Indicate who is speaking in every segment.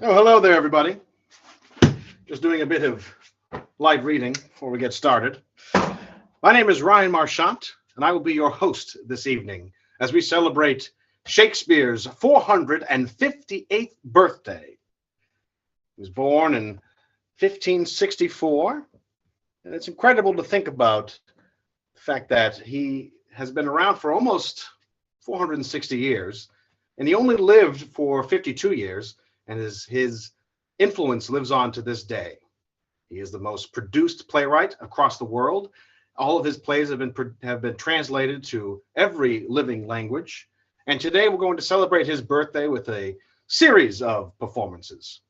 Speaker 1: Oh, hello there, everybody. Just doing a bit of light reading before we get started. My name is Ryan Marchant, and I will be your host this evening as we celebrate Shakespeare's 458th birthday. He was born in 1564, and it's incredible to think about the fact that he has been around for almost 460 years, and he only lived for 52 years, and his influence lives on to this day. He is the most produced playwright across the world. All of his plays have been translated to every living language. And today we're going to celebrate his birthday with a series of performances.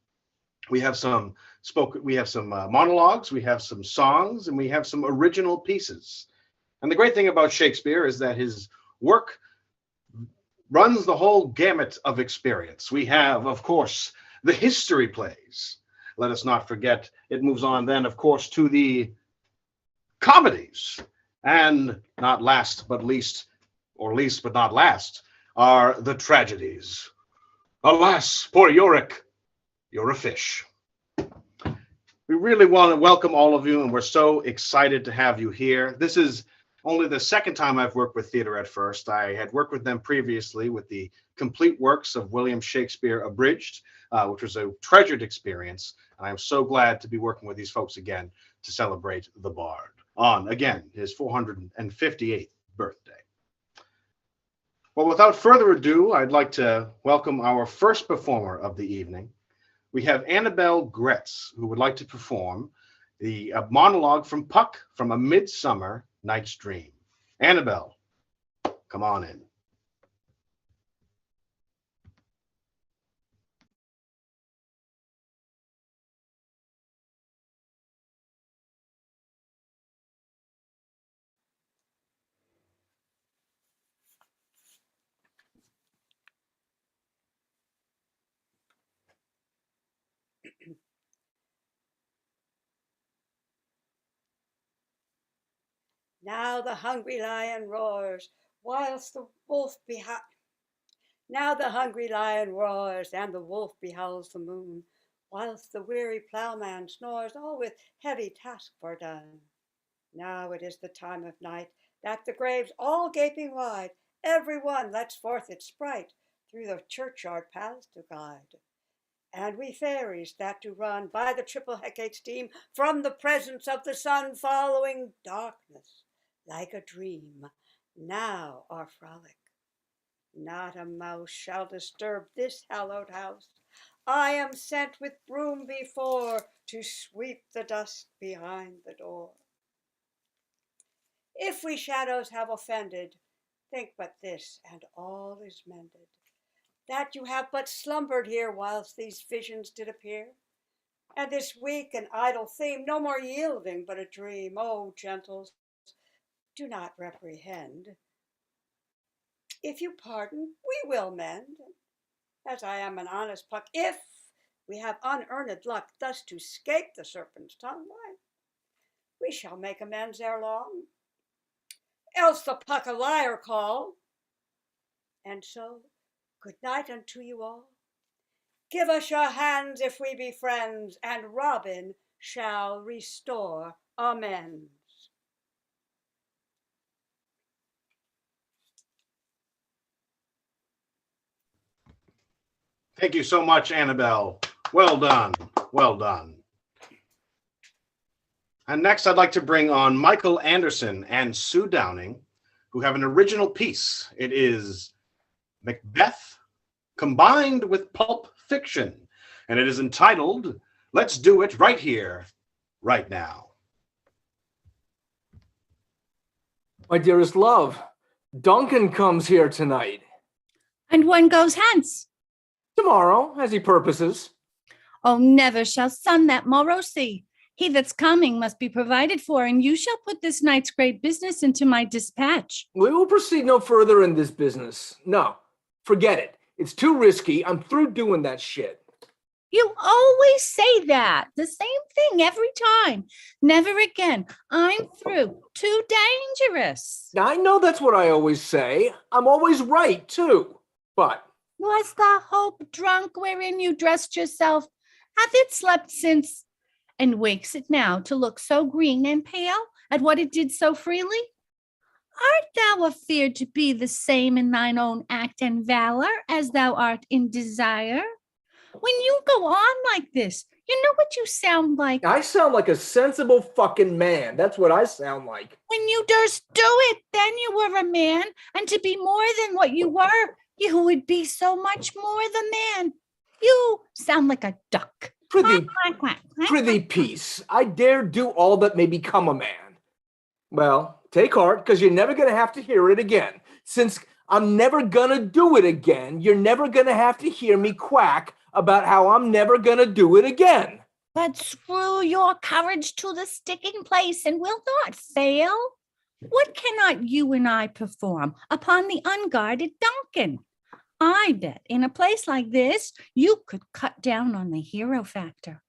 Speaker 1: We have some monologues, we have some songs, and we have some original pieces. And the great thing about Shakespeare is that his work runs the whole gamut of experience. We have, of course, the history plays. Let us not forget, it moves on then, of course, to the comedies. And not last but least, or least but not last, are the tragedies. Alas, poor Yorick, you're a fish. We really want to welcome all of you, and we're so excited to have you here. This is only the second time I've worked with Theater at First. I had worked with them previously with the complete works of William Shakespeare Abridged, which was a treasured experience. And I'm so glad to be working with these folks again to celebrate the Bard on, again, his 458th birthday. Well, without further ado, I'd like to welcome our first performer of the evening. We have Annabelle Gretz, who would like to perform the monologue from Puck from A Midsummer Night's Dream. Annabelle, come on in.
Speaker 2: Now the hungry lion roars, whilst the wolf behind. Now the hungry lion roars, and the wolf behowls the moon, whilst the weary ploughman snores, all with heavy task foredone. Now it is the time of night, that the graves all gaping wide, every one lets forth its sprite through the churchyard paths to guide. And we fairies that do run by the triple Hecate steam from the presence of the sun, following darkness like a dream, now our frolic. Not a mouse shall disturb this hallowed house. I am sent with broom before to sweep the dust behind the door. If we shadows have offended, think but this, and all is mended, that you have but slumbered here whilst these visions did appear, and this weak and idle theme no more yielding but a dream. O gentles, do not reprehend. If you pardon, we will mend, as I am an honest Puck. If we have unearned luck thus to scape the serpent's tongue, why, we shall make amends ere long, else the Puck a liar call. And so, good night unto you all. Give us your hands if we be friends, and Robin shall restore amends.
Speaker 1: Thank you so much, Annabelle. Well done. Well done. And next, I'd like to bring on Michael Anderson and Sue Downing, who have an original piece. It is Macbeth combined with pulp fiction, and it is entitled, Let's Do It Right Here, Right Now.
Speaker 3: My dearest love, Duncan comes here tonight.
Speaker 4: And one goes hence.
Speaker 3: Tomorrow, as he purposes.
Speaker 4: Oh, never shall son that morrow see. He that's coming must be provided for, and you shall put this night's great business into my dispatch.
Speaker 3: We will proceed no further in this business. No, forget it. It's too risky. I'm through doing that shit.
Speaker 4: You always say that. The same thing every time. Never again. I'm through. Too dangerous.
Speaker 3: Now, I know that's what I always say. I'm always right, too. But
Speaker 4: Was the hope drunk wherein you dressed yourself? Hath it slept since, and wakes it now to look so green and pale at what it did so freely? Art thou afeard to be the same in thine own act and valor as thou art in desire? When you go on like this, you know what you sound like.
Speaker 3: I sound like a sensible fucking man. That's what I sound like.
Speaker 4: When you durst do it, then you were a man, and to be more than what you were, you would be so much more the man. You sound like a duck.
Speaker 3: Prithee,
Speaker 4: Quack, quack, quack.
Speaker 3: prithee, peace. I dare do all that may become a man. Well, take heart, because you're never going to have to hear it again. Since I'm never going to do it again, you're never going to have to hear me quack about how I'm never going to do it again.
Speaker 4: But screw your courage to the sticking place and will not fail. What cannot you and I perform upon the unguarded Duncan? I bet in a place like this, you could cut down on the hero factor.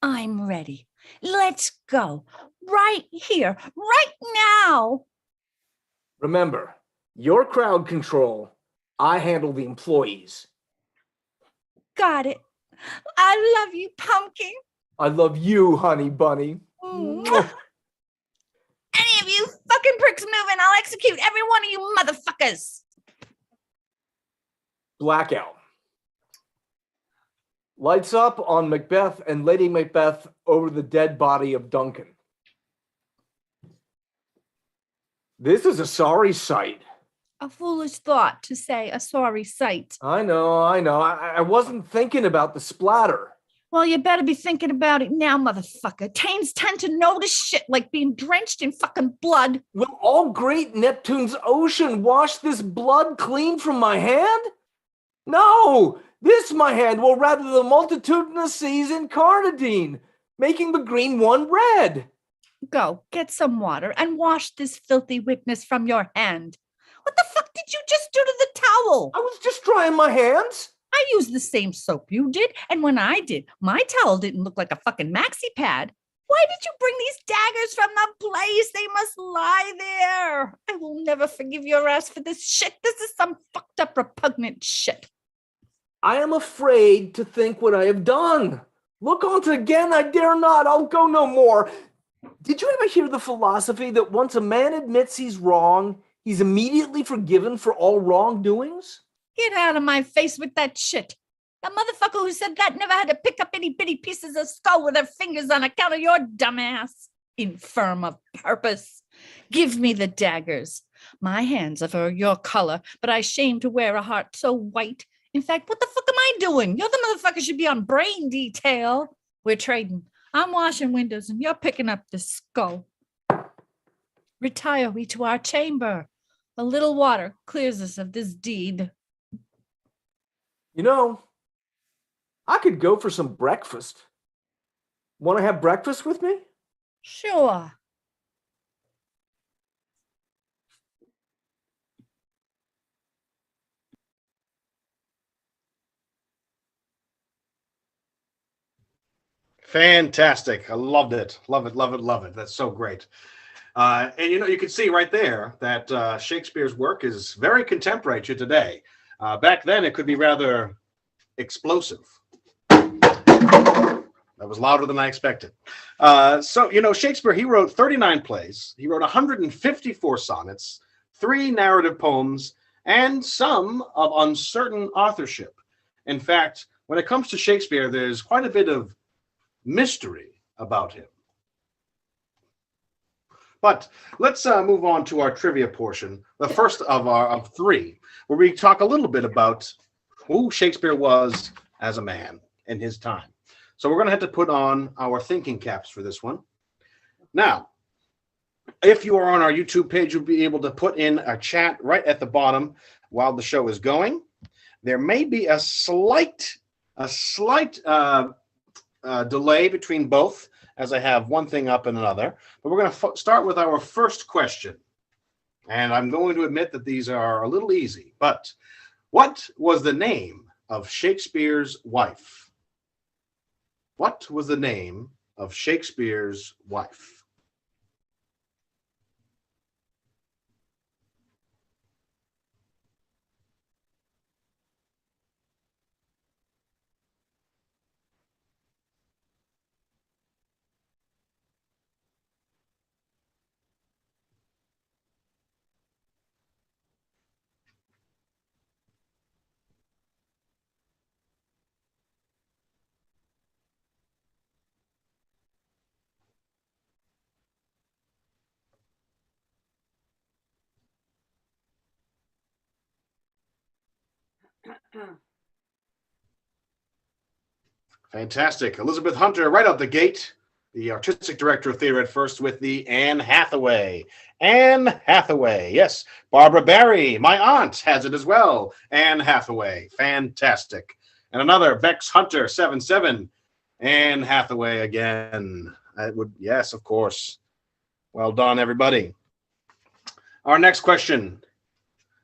Speaker 4: I'm ready. Let's go. Right here, right now.
Speaker 3: Remember, your crowd control, I handle the employees.
Speaker 4: Got it. I love you, Pumpkin.
Speaker 3: I love you, honey bunny.
Speaker 4: Mwah. Any of you fucking pricks move and I'll execute every one of you motherfuckers.
Speaker 3: Blackout. Lights up on Macbeth and Lady Macbeth over the dead body of Duncan. This is a sorry sight.
Speaker 4: A foolish thought to say a sorry sight.
Speaker 3: I know. I wasn't thinking about the splatter.
Speaker 4: Well, you better be thinking about it now, motherfucker. Tains tend to notice shit like being drenched in fucking blood.
Speaker 3: Will all great Neptune's ocean wash this blood clean from my hand? No! This my hand will rather the multitudinous seas incarnadine, making the green one red.
Speaker 4: Go, get some water and wash this filthy witness from your hand. What the fuck did you just do to the towel?
Speaker 3: I was just drying my hands.
Speaker 4: I used the same soap you did, and when I did, my towel didn't look like a fucking maxi pad. Why did you bring these daggers from the place? They must lie there. I will never forgive your ass for this shit. This is some fucked up, repugnant shit.
Speaker 3: I am afraid to think what I have done. Look on't again, I dare not. I'll go no more. Did you ever hear the philosophy that once a man admits he's wrong, he's immediately forgiven for all wrongdoings?
Speaker 4: Get out of my face with that shit. The motherfucker who said that never had to pick up any bitty pieces of skull with her fingers on account of your dumbass. Infirm of purpose. Give me the daggers. My hands are for your color, but I shame to wear a heart so white. In fact, what the fuck am I doing? You're the motherfucker should be on brain detail. We're trading. I'm washing windows and you're picking up the skull. Retire we to our chamber. A little water clears us of this deed.
Speaker 3: You know, I could go for some breakfast. Want to have breakfast with me?
Speaker 4: Sure.
Speaker 1: Fantastic. I loved it. Love it, love it, love it. That's so great. And you can see right there that Shakespeare's work is very contemporary to today. Back then, it could be rather explosive. That was louder than I expected. Shakespeare, he wrote 39 plays. He wrote 154 sonnets, 3 narrative poems, and some of uncertain authorship. In fact, when it comes to Shakespeare, there's quite a bit of mystery about him. But let's move on to our trivia portion, the first of 3, where we talk a little bit about who Shakespeare was as a man in his time. So we're going to have to put on our thinking caps for this one. Now, if you are on our YouTube page, you'll be able to put in a chat right at the bottom while the show is going. There may be a slight delay between both, as I have one thing up and another. But we're going to start with our first question. And I'm going to admit that these are a little easy. But what was the name of Shakespeare's wife? What was the name of Shakespeare's wife? Fantastic. Elizabeth Hunter, right out the gate, the artistic director of theater at first with the Anne Hathaway. Anne Hathaway, yes. Barbara Barry, my aunt, has it as well. Anne Hathaway, fantastic. And another, Bex Hunter, 7-7. Anne Hathaway again. Yes, of course. Well done, everybody. Our next question.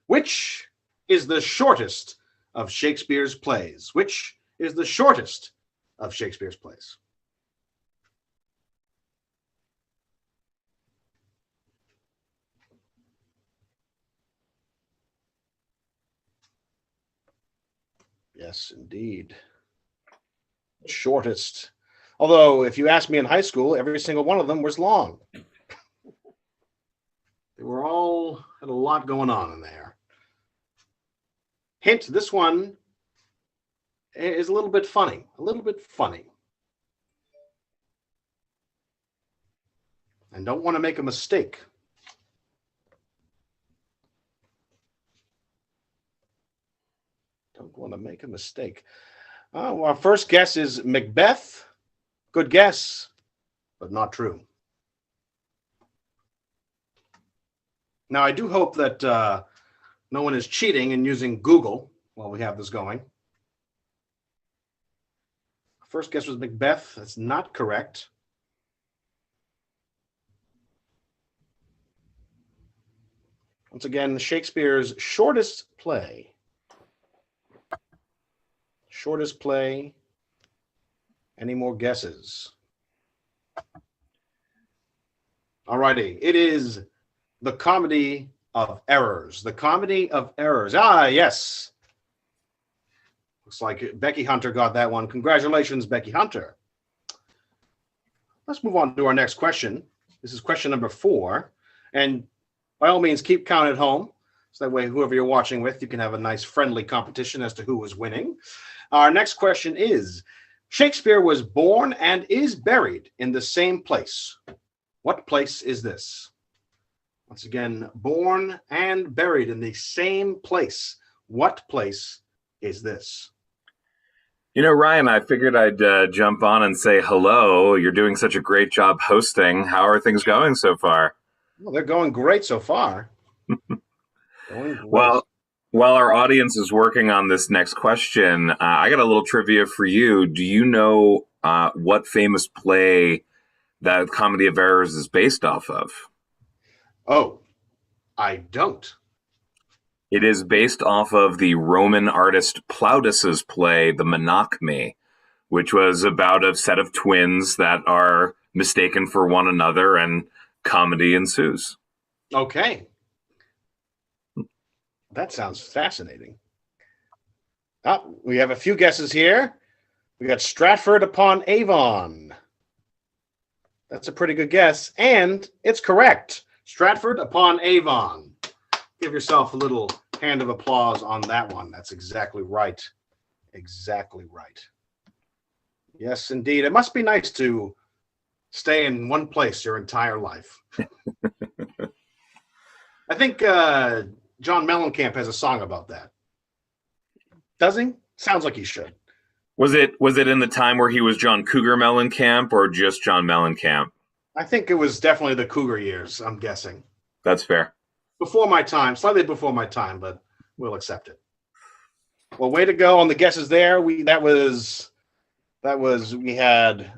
Speaker 1: Which is the shortest of Shakespeare's plays? Which is the shortest of Shakespeare's plays? Yes, indeed. Shortest. Although, if you asked me in high school, every single one of them was long. They were all had a lot going on in there. Hint, this one is a little bit funny. A little bit funny. And don't want to make a mistake. Don't want to make a mistake. Well, our first guess is Macbeth. Good guess, but not true. Now, I do hope that no one is cheating and using Google while we have this going. First guess was Macbeth. That's not correct. Once again, Shakespeare's shortest play. Shortest play. Any more guesses? All righty. It is The Comedy of Errors. The Comedy of Errors. Ah, yes. Looks like Becky Hunter got that one. Congratulations, Becky Hunter. Let's move on to our next question. This is question number 4. And by all means, keep count at home. So that way, whoever you're watching with, you can have a nice friendly competition as to who is winning. Our next question is, Shakespeare was born and is buried in the same place. What place is this? Once again, born and buried in the same place. What place is this?
Speaker 5: You know, Ryan, I figured I'd jump on and say hello. You're doing such a great job hosting. How are things going so far?
Speaker 1: Well, they're going great so far. Going great.
Speaker 5: Well, while our audience is working on this next question, I got a little trivia for you. Do you know what famous play that Comedy of Errors is based off of?
Speaker 1: Oh, I don't.
Speaker 5: It is based off of the Roman artist Plautus's play, The Menachme, which was about a set of twins that are mistaken for one another and comedy ensues.
Speaker 1: Okay. That sounds fascinating. We have a few guesses here. We got Stratford upon Avon. That's a pretty good guess. And it's correct. Stratford upon Avon. Give yourself a little hand of applause on that one. That's exactly right. Exactly right. Yes, indeed. It must be nice to stay in one place your entire life. I think John Mellencamp has a song about that. Does he? Sounds like he should.
Speaker 5: Was it in the time where he was John Cougar Mellencamp or just John Mellencamp?
Speaker 1: I think it was definitely the Cougar years, I'm guessing. That's
Speaker 5: fair.
Speaker 1: Before my time, slightly before my time, but we'll accept it. Well, way to go on the guesses there. We had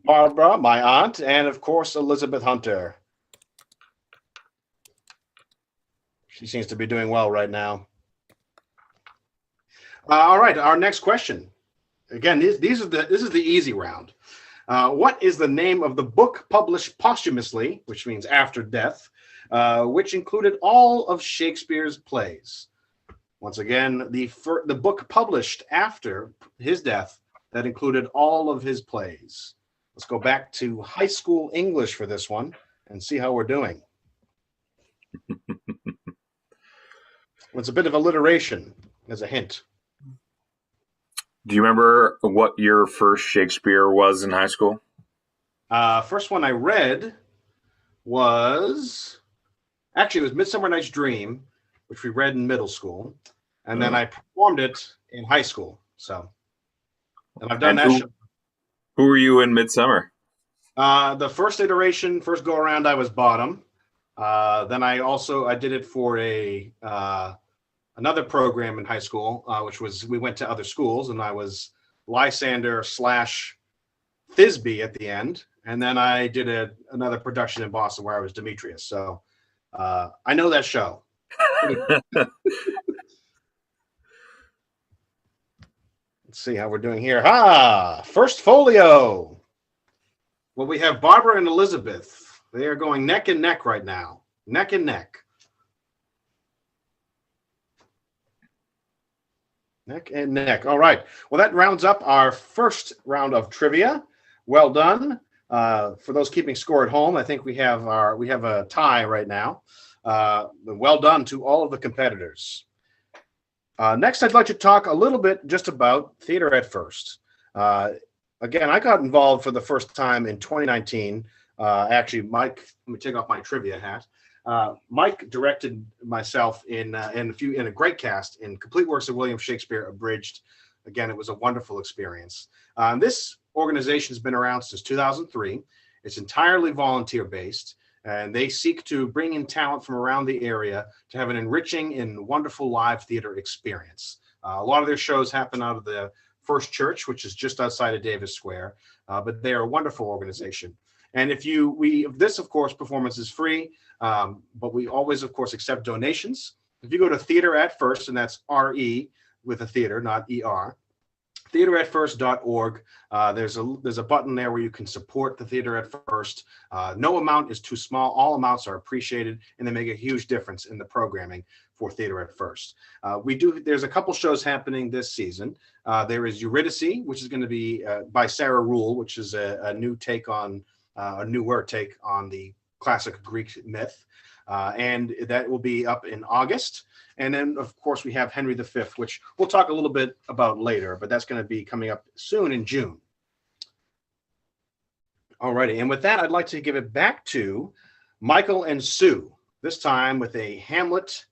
Speaker 1: Barbara, my aunt, and of course Elizabeth Hunter. She seems to be doing well right now. All right, our next question. Again, this is the easy round. What is the name of the book published posthumously, which means after death, which included all of Shakespeare's plays? Once again, the book published after his death that included all of his plays. Let's go back to high school English for this one and see how we're doing. It's a bit of alliteration as a hint.
Speaker 5: Do you remember what your first Shakespeare was in high school?
Speaker 1: First one I read was, actually, it was Midsummer Night's Dream, which we read in middle school, and then I performed it in high school. So, and I've done that show.
Speaker 5: Who were you in Midsummer?
Speaker 1: The first iteration, first go around, I was bottom. Then I did it for another program in high school, which was we went to other schools, and I was Lysander / Thisbe at the end. And then I did another production in Boston where I was Demetrius. So I know that show. Let's see how we're doing here. First folio. Well, we have Barbara and Elizabeth. They are going neck and neck right now. Neck and neck. Neck and neck. All right. Well, that rounds up our first round of trivia. Well done. For those keeping score at home, I think we have a tie right now. Well done to all of the competitors. Next, I'd like to talk a little bit just about Theater at First. Again, I got involved for the first time in 2019. Actually, Mike, let me take off my trivia hat. Mike directed myself in a great cast in Complete Works of William Shakespeare Abridged. Again, it was a wonderful experience. This organization has been around since 2003. It's entirely volunteer based, and they seek to bring in talent from around the area to have an enriching and wonderful live theater experience. A lot of their shows happen out of the First Church, which is just outside of Davis Square, but they are a wonderful organization. And this, of course, performance is free, but we always, of course, accept donations. If you go to Theater at First, and that's RE with a theater, not ER, theateratfirst.org. There's a button there where you can support the Theater at First. No amount is too small. All amounts are appreciated, and they make a huge difference in the programming for Theater at First. There's a couple shows happening this season. There is Eurydice, which is going to be by Sarah Rule, which is a newer take on the classic Greek myth. And that will be up in August. And then, of course, we have Henry V, which we'll talk a little bit about later, but that's going to be coming up soon in June. All righty. And with that, I'd like to give it back to Michael and Sue, this time with a Hamlet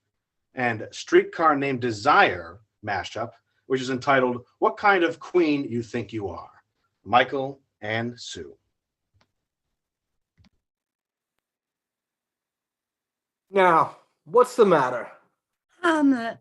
Speaker 1: and Streetcar Named Desire mashup, which is entitled, What Kind of Queen You Think You Are? Michael and Sue.
Speaker 3: Now, what's the matter?
Speaker 4: Hamlet,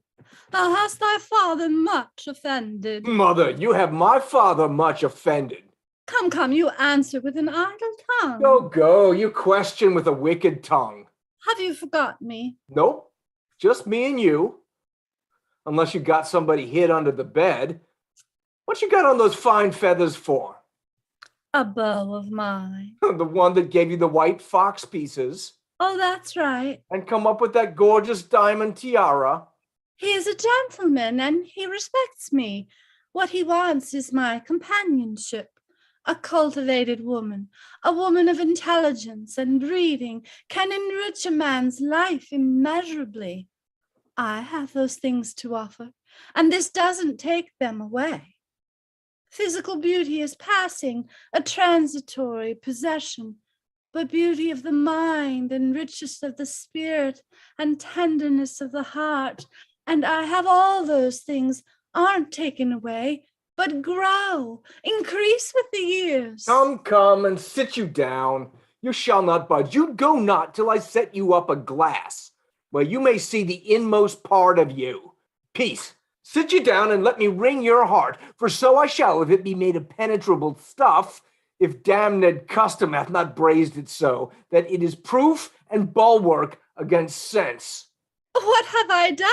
Speaker 4: thou hast thy father much offended.
Speaker 3: Mother, you have my father much offended.
Speaker 4: Come, you answer with an idle tongue.
Speaker 3: Go, you question with a wicked tongue.
Speaker 4: Have you forgot me?
Speaker 3: Nope, just me and you. Unless you got somebody hid under the bed. What you got on those fine feathers for?
Speaker 4: A beau of mine.
Speaker 3: The one that gave you the white fox pieces.
Speaker 4: Oh, that's right.
Speaker 3: And come up with that gorgeous diamond tiara.
Speaker 4: He is a gentleman, and he respects me. What he wants is my companionship. A cultivated woman, a woman of intelligence and breeding, can enrich a man's life immeasurably. I have those things to offer, and this doesn't take them away. Physical beauty is passing, a transitory possession, but beauty of the mind and richness of the spirit and tenderness of the heart, and I have all those things, aren't taken away, but grow, increase with the years.
Speaker 3: Come, and sit you down. You shall not budge. You go not till I set you up a glass, where you may see the inmost part of you. Peace. Sit you down and let me wring your heart, for so I shall, if it be made of penetrable stuff, if damned custom hath not brazed it so, that it is proof and bulwark against sense.
Speaker 4: What have I done,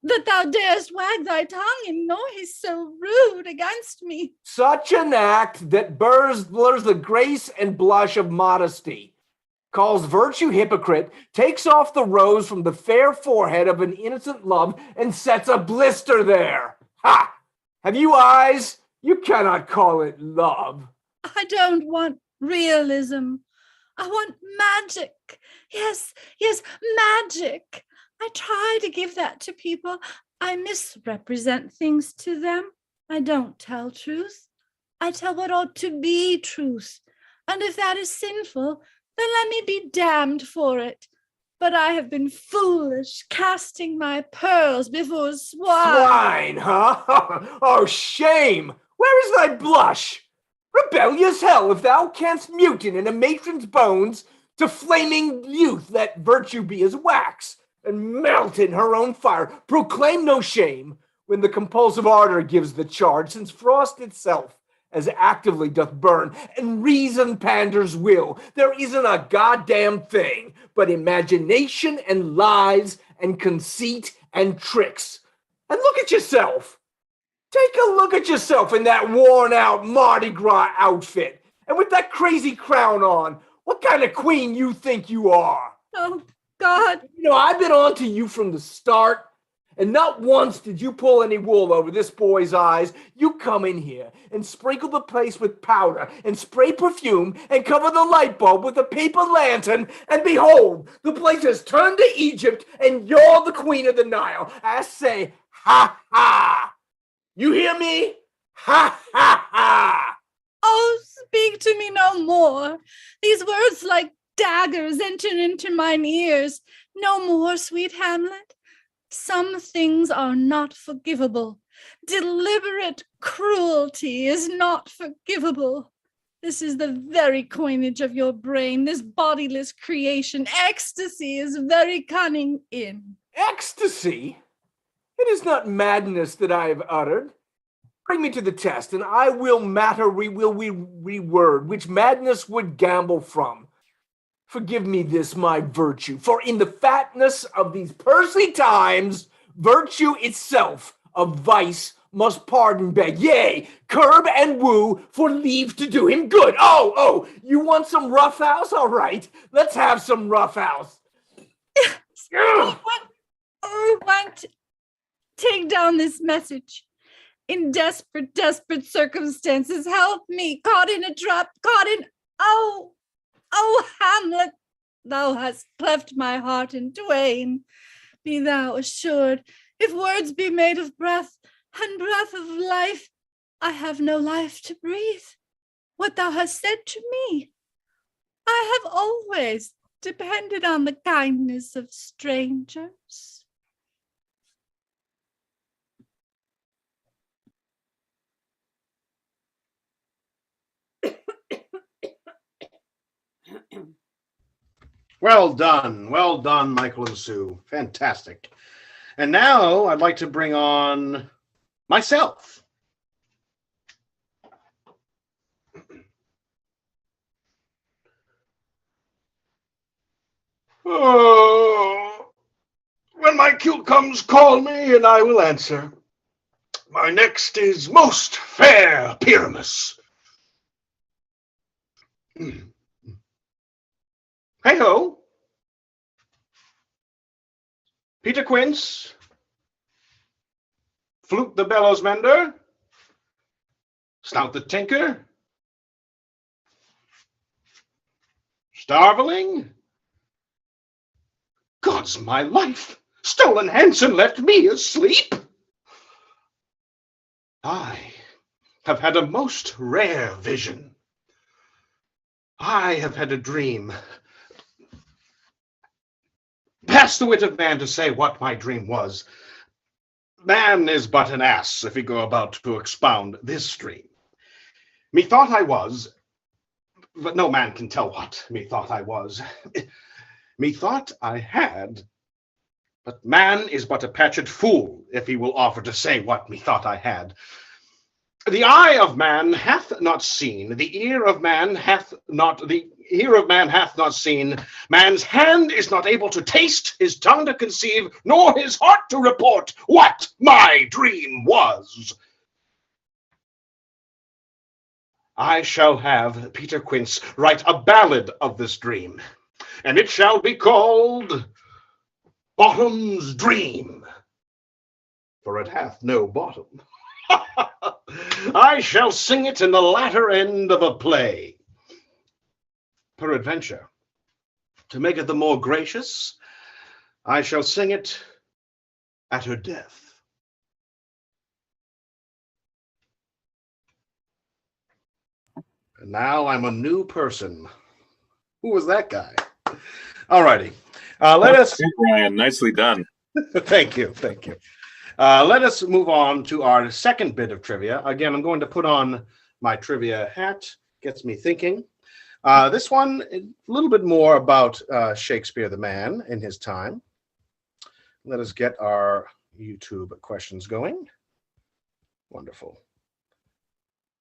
Speaker 4: that thou darest wag thy tongue in noise so rude against me?
Speaker 3: Such an act that blurs the grace and blush of modesty, calls virtue hypocrite, takes off the rose from the fair forehead of an innocent love, and sets a blister there. Ha! Have you eyes? You cannot call it love.
Speaker 4: I don't want realism. I want magic. Yes, magic. I try to give that to people. I misrepresent things to them. I don't tell truth. I tell what ought to be truth. And if that is sinful, then let me be damned for it. But I have been foolish, casting my pearls before swine.
Speaker 3: Swine, huh? Oh, shame! Where is thy blush? Rebellious hell, if thou canst mutine in a matron's bones to flaming youth, let virtue be as wax, and melt in her own fire. Proclaim no shame when the compulsive ardor gives the charge, since frost itself as actively doth burn, and reason panders will. There isn't a goddamn thing but imagination and lies and conceit and tricks. And look at yourself. Take a look at yourself in that worn-out Mardi Gras outfit, and with that crazy crown on. What kind of queen you think you are?
Speaker 4: Oh, God.
Speaker 3: You know, I've been on to you from the start, and not once did you pull any wool over this boy's eyes. You come in here and sprinkle the place with powder and spray perfume and cover the light bulb with a paper lantern, and behold, the place has turned to Egypt, and you're the queen of the Nile. I say, ha ha! You hear me? Ha ha ha!
Speaker 4: Oh, speak to me no more. These words like daggers enter into mine ears. No more, sweet Hamlet. Some things are not forgivable. Deliberate cruelty is not forgivable. This is the very coinage of your brain, this bodiless creation. Ecstasy is very cunning in.
Speaker 3: Ecstasy? It is not madness that I have uttered. Bring me to the test, and I will reword, which madness would gamble from. Forgive me this, my virtue, for in the fatness of these pursy times, virtue itself of vice must pardon beg, yea, curb and woo for leave to do him good. Oh, you want some roughhouse? All right, let's have some roughhouse.
Speaker 4: Take down this message. In desperate circumstances, help me, caught in a trap, oh, Hamlet, thou hast cleft my heart in twain. Be thou assured, if words be made of breath, and breath of life, I have no life to breathe. What thou hast said to me, I have always depended on the kindness of strangers.
Speaker 1: Well done, Michael and Sue. Fantastic. And now I'd like to bring on myself. Oh, when my cue comes, call me and I will answer. My next is most fair Pyramus. Hey-ho. Peter Quince, Flute the bellows mender, Snout the tinker, Starveling. God's my life, stolen hence and left me asleep. I have had a most rare vision. I have had a dream. Pass the wit of man to say what my dream was. Man is but an ass if he go about to expound this dream. Methought I was, but no man can tell what methought I was. Methought I had, but man is but a patched fool if he will offer to say what methought I had. The eye of man hath not seen, the ear of man hath not seen, man's hand is not able to taste, his tongue to conceive, nor his heart to report what my dream was. I shall have Peter Quince write a ballad of this dream, and it shall be called Bottom's Dream, for it hath no bottom. I shall sing it in the latter end of a play. Peradventure, to make it the more gracious, I shall sing it at her death. And now I'm a new person. Who was that guy? All righty. Let us.
Speaker 5: Ryan, nicely done.
Speaker 1: Thank you. Let us move on to our second bit of trivia. Again, I'm going to put on my trivia hat. Gets me thinking. This one, a little bit more about Shakespeare the man in his time. Let us get our YouTube questions going. Wonderful.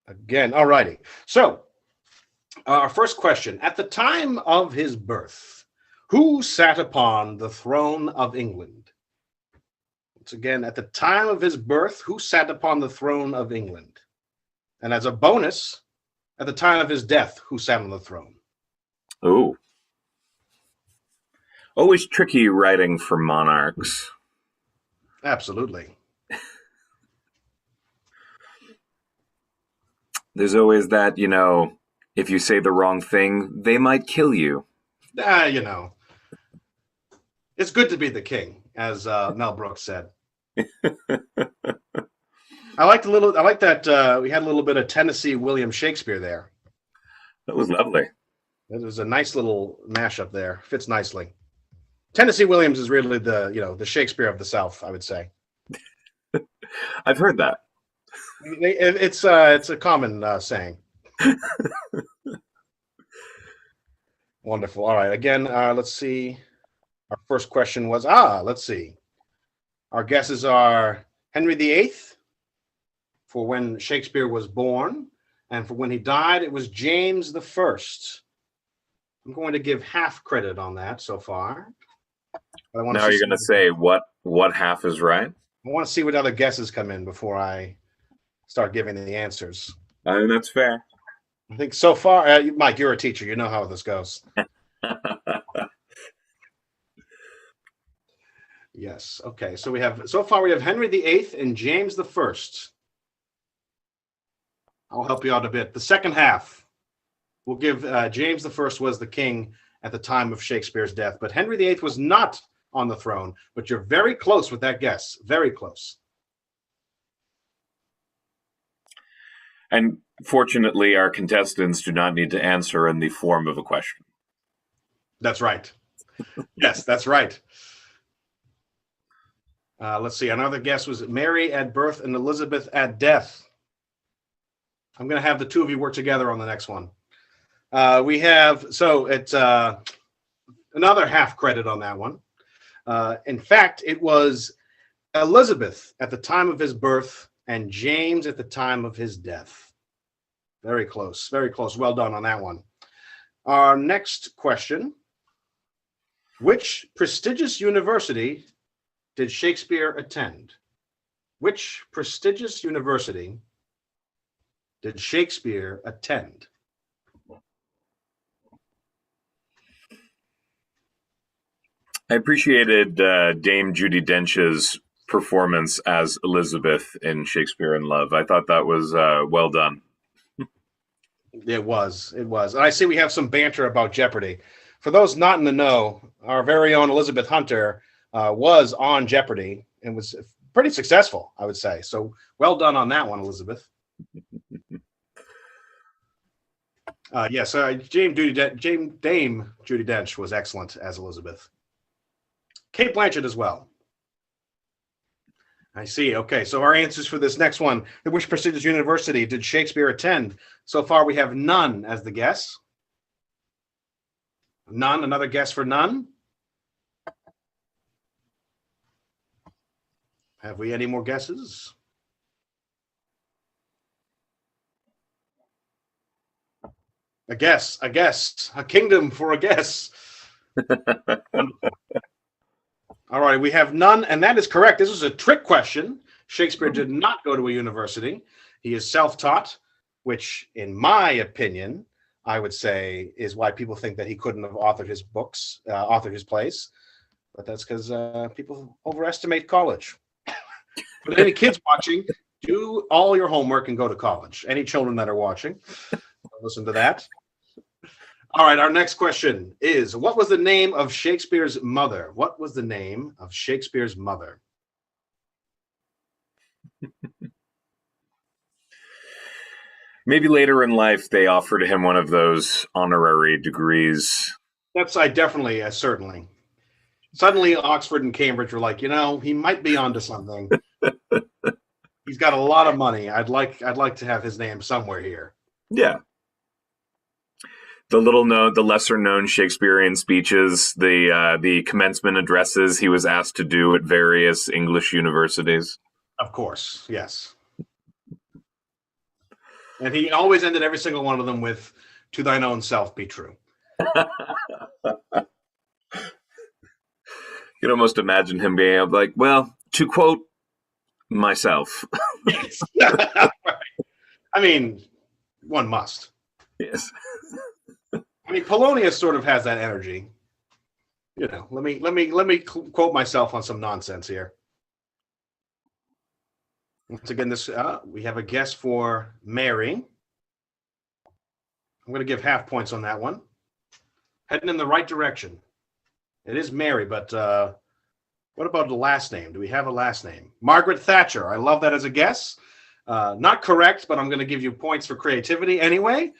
Speaker 1: Again, all righty. So, our first question. At the time of his birth, who sat upon the throne of England? Once again, at the time of his birth, who sat upon the throne of England? And as a bonus, at the time of his death, who sat on the throne?
Speaker 5: Oh. Always tricky writing for monarchs.
Speaker 1: Absolutely.
Speaker 5: There's always that, if you say the wrong thing, they might kill you.
Speaker 1: It's good to be the king, as Mel Brooks said. I like that we had a little bit of Tennessee William Shakespeare there.
Speaker 5: That was lovely.
Speaker 1: It was a nice little mashup there. Fits nicely. Tennessee Williams is really the Shakespeare of the South, I would say.
Speaker 5: I've heard that.
Speaker 1: It's a common saying. Wonderful. All right. Again, let's see. Our first question was, let's see. Our guesses are Henry VIII for when Shakespeare was born, and for when he died, it was James the First. I'm going to give half credit on that so far. But
Speaker 5: Now you're going to say what half is right?
Speaker 1: I want to see what other guesses come in before I start giving the answers.
Speaker 5: I think that's fair.
Speaker 1: I think so far, Mike, you're a teacher. You know how this goes. Yes. Okay. So we have Henry VIII and James the First. I'll help you out a bit. The second half, we'll give James the First was the king at the time of Shakespeare's death, but Henry VIII was not on the throne. But you're very close with that guess. Very close.
Speaker 5: And fortunately, our contestants do not need to answer in the form of a question.
Speaker 1: That's right. Yes, that's right. Let's see. Another guess was Mary at birth and Elizabeth at death. I'm going to have the two of you work together on the next one. It's another half credit on that one. In fact, it was Elizabeth at the time of his birth and James at the time of his death. Very close. Very close. Well done on that one. Our next question. Which prestigious university did Shakespeare attend? Which prestigious university did Shakespeare attend?
Speaker 5: I appreciated Dame Judi Dench's performance as Elizabeth in Shakespeare in Love. I thought that was well done.
Speaker 1: It was. And I see we have some banter about Jeopardy. For those not in the know, our very own Elizabeth Hunter was on Jeopardy and was pretty successful, I would say. So well done on that one, Elizabeth. Yes, Dame Judi Dench was excellent as Elizabeth. Kate Blanchett as well. I see. Okay, so our answers for this next one. Which prestigious university did Shakespeare attend? So far, we have none as the guess. None. Another guess for none. Have we any more guesses? A guess. A kingdom for a guess. All right, we have none, and that is correct. This was a trick question. Shakespeare did not go to a university. He is self-taught, which, in my opinion, I would say is why people think that he couldn't have authored his books, authored his plays. But that's because people overestimate college. But any kids watching, do all your homework and go to college. Any children that are watching, listen to that. All right, our next question is, what was the name of Shakespeare's mother? What was the name of Shakespeare's mother?
Speaker 5: Maybe later in life they offered him one of those honorary degrees.
Speaker 1: That's I definitely, certainly. Suddenly, Oxford and Cambridge were like, he might be onto something. He's got a lot of money. I'd like to have his name somewhere here.
Speaker 5: Yeah. The lesser known Shakespearean speeches, the commencement addresses he was asked to do at various English universities.
Speaker 1: Of course, yes. And he always ended every single one of them with, "To thine own self be true."
Speaker 5: You can almost imagine him being able, like, well, to quote myself.
Speaker 1: Yes. I mean, one must.
Speaker 5: Yes.
Speaker 1: I mean, Polonius sort of has that energy. Let me quote myself on some nonsense here. Once again, we have a guess for Mary. I'm going to give half points on that one. Heading in the right direction. It is Mary, but what about the last name? Do we have a last name? Margaret Thatcher. I love that as a guess. Not correct, but I'm going to give you points for creativity anyway.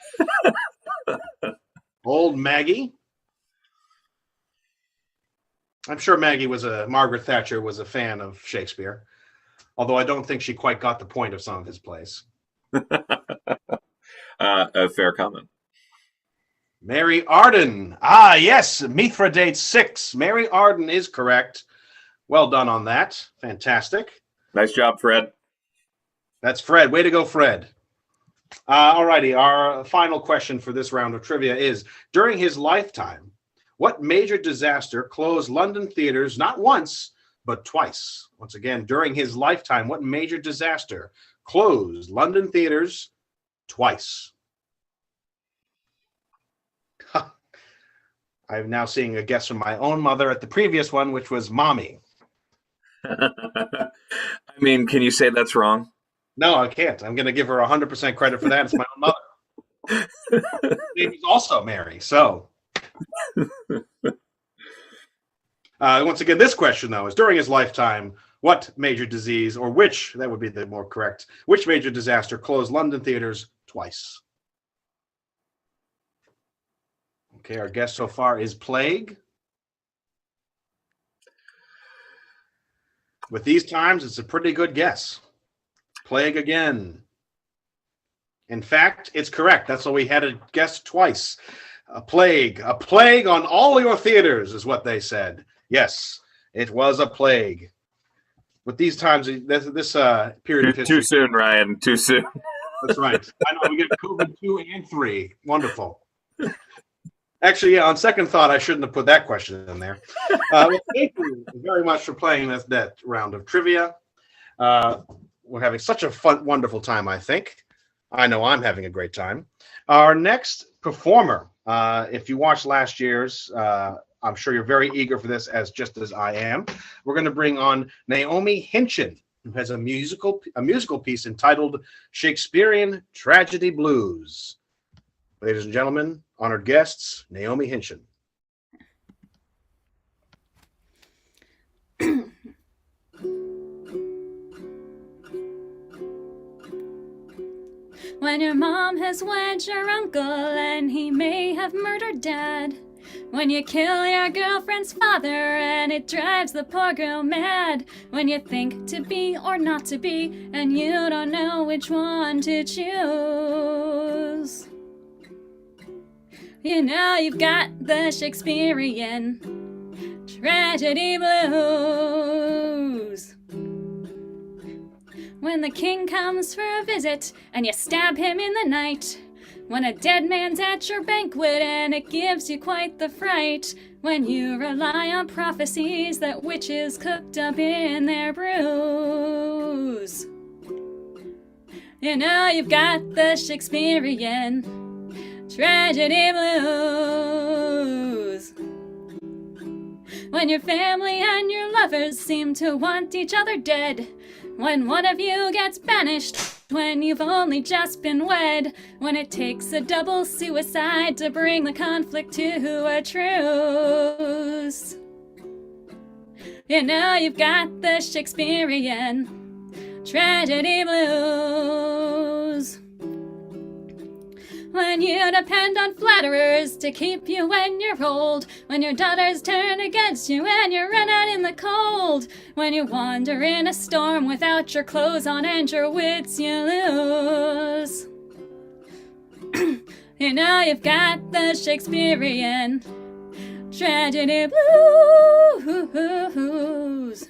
Speaker 1: Old Maggie. I'm sure Margaret Thatcher was a fan of Shakespeare, although I don't think she quite got the point of some of his plays.
Speaker 5: A fair comment.
Speaker 1: Mary Arden. Ah, yes, Mithridates 6. Mary Arden is correct. Well done on that. Fantastic.
Speaker 5: Nice job, Fred.
Speaker 1: That's Fred. Way to go, Fred. All righty. Our final question for this round of trivia is, during his lifetime, what major disaster closed London theaters not once, but twice? Once again, during his lifetime, what major disaster closed London theaters twice? I'm now seeing a guess from my own mother at the previous one, which was Mommy.
Speaker 5: I mean, can you say that's wrong?
Speaker 1: No, I can't. I'm going to give her 100% credit for that. It's my own mother. She's also Mary, so. Once again, this question, though, is during his lifetime, what major disease, or which, that would be the more correct, which major disaster closed London theaters twice? Okay, our guess so far is plague. With these times, it's a pretty good guess. Plague again. In fact, it's correct. That's why we had a guess twice. A plague on all your theaters is what they said. Yes, it was a plague. With these times, this period of history.
Speaker 5: Too soon, Ryan. Too soon.
Speaker 1: That's right. I know we get COVID 2 and 3. Wonderful. Actually, yeah, on second thought, I shouldn't have put that question in there. Well, thank you very much for playing that round of trivia. We're having such a fun, wonderful time, I think. I know I'm having a great time. Our next performer, if you watched last year's, I'm sure you're very eager for this, just as I am. We're going to bring on Naomi Hinchen, who has a musical piece entitled Shakespearean Tragedy Blues. Ladies and gentlemen, honored guests, Naomi Hinchen.
Speaker 6: When your mom has wed your uncle and he may have murdered dad. When you kill your girlfriend's father and it drives the poor girl mad. When you think to be or not to be and you don't know which one to choose. You know you've got the Shakespearean tragedy blues. When the king comes for a visit and you stab him in the night. When a dead man's at your banquet and it gives you quite the fright. When you rely on prophecies that witches cooked up in their brews. You know you've got the Shakespearean tragedy blues. When your family and your lovers seem to want each other dead. When one of you gets banished, when you've only just been wed. When it takes a double suicide to bring the conflict to a truce. You know you've got the Shakespearean tragedy blues. When you depend on flatterers to keep you when you're old, when your daughters turn against you and you're run out in the cold, when you wander in a storm without your clothes on and your wits you lose. You know you've got the Shakespearean tragedy blues.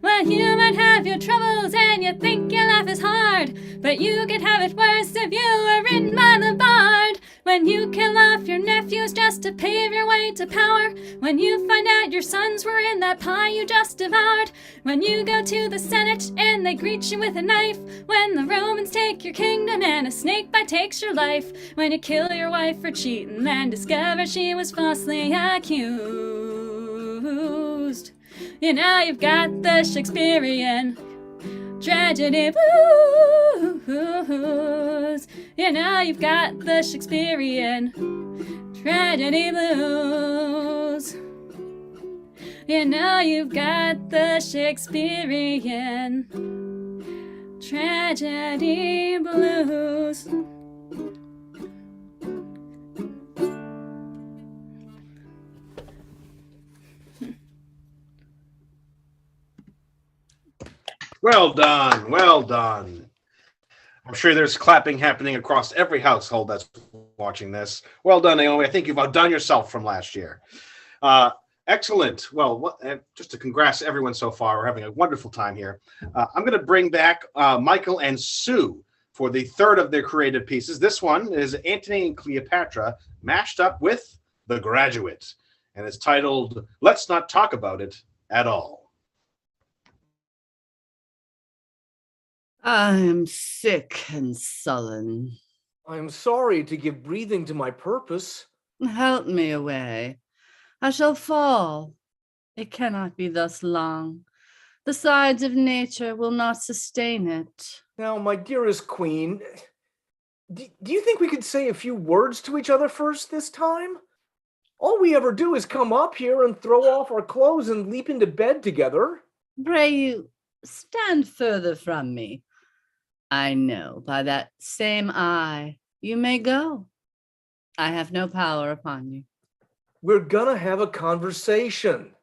Speaker 6: Well, you might have your troubles and you think your life is hard, but you could have it worse if you were written by the bard. When you kill off your nephews just to pave your way to power, when you find out your sons were in that pie you just devoured, when you go to the Senate and they greet you with a knife, when the Romans take your kingdom and a snake bite takes your life, when you kill your wife for cheating and discover she was falsely accused. You know you've got the Shakespearean tragedy blues. You know you've got the Shakespearean tragedy blues. You know you've got the Shakespearean tragedy blues.
Speaker 1: Well done. Well done. I'm sure there's clapping happening across every household that's watching this. Well done, Naomi. I think you've outdone yourself from last year. Excellent. Well, just to congrats everyone so far. We're having a wonderful time here. I'm going to bring back Michael and Sue for the third of their creative pieces. This one is Antony and Cleopatra mashed up with The Graduate, and it's titled Let's Not Talk About It at All.
Speaker 7: I am sick and sullen.
Speaker 3: I am sorry to give breathing to my purpose.
Speaker 7: Help me away. I shall fall. It cannot be thus long. The sides of nature will not sustain it.
Speaker 3: Now, my dearest queen, do you think we could say a few words to each other first this time? All we ever do is come up here and throw off our clothes and leap into bed together.
Speaker 7: Pray you, stand further from me. I know by that same eye you may go. I have no power upon you.
Speaker 3: We're gonna have a conversation.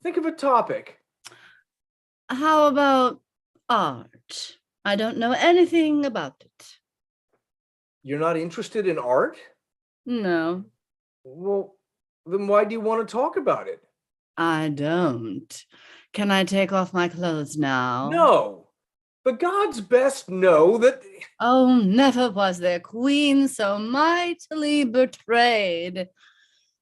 Speaker 3: Think of a topic.
Speaker 7: How about art? I don't know anything about it.
Speaker 3: You're not interested in art?
Speaker 7: No,
Speaker 3: Well, then why do you want to talk about it?
Speaker 7: I don't. Can I take off my clothes now?
Speaker 3: No. The gods best know that...
Speaker 7: Oh, never was there queen so mightily betrayed.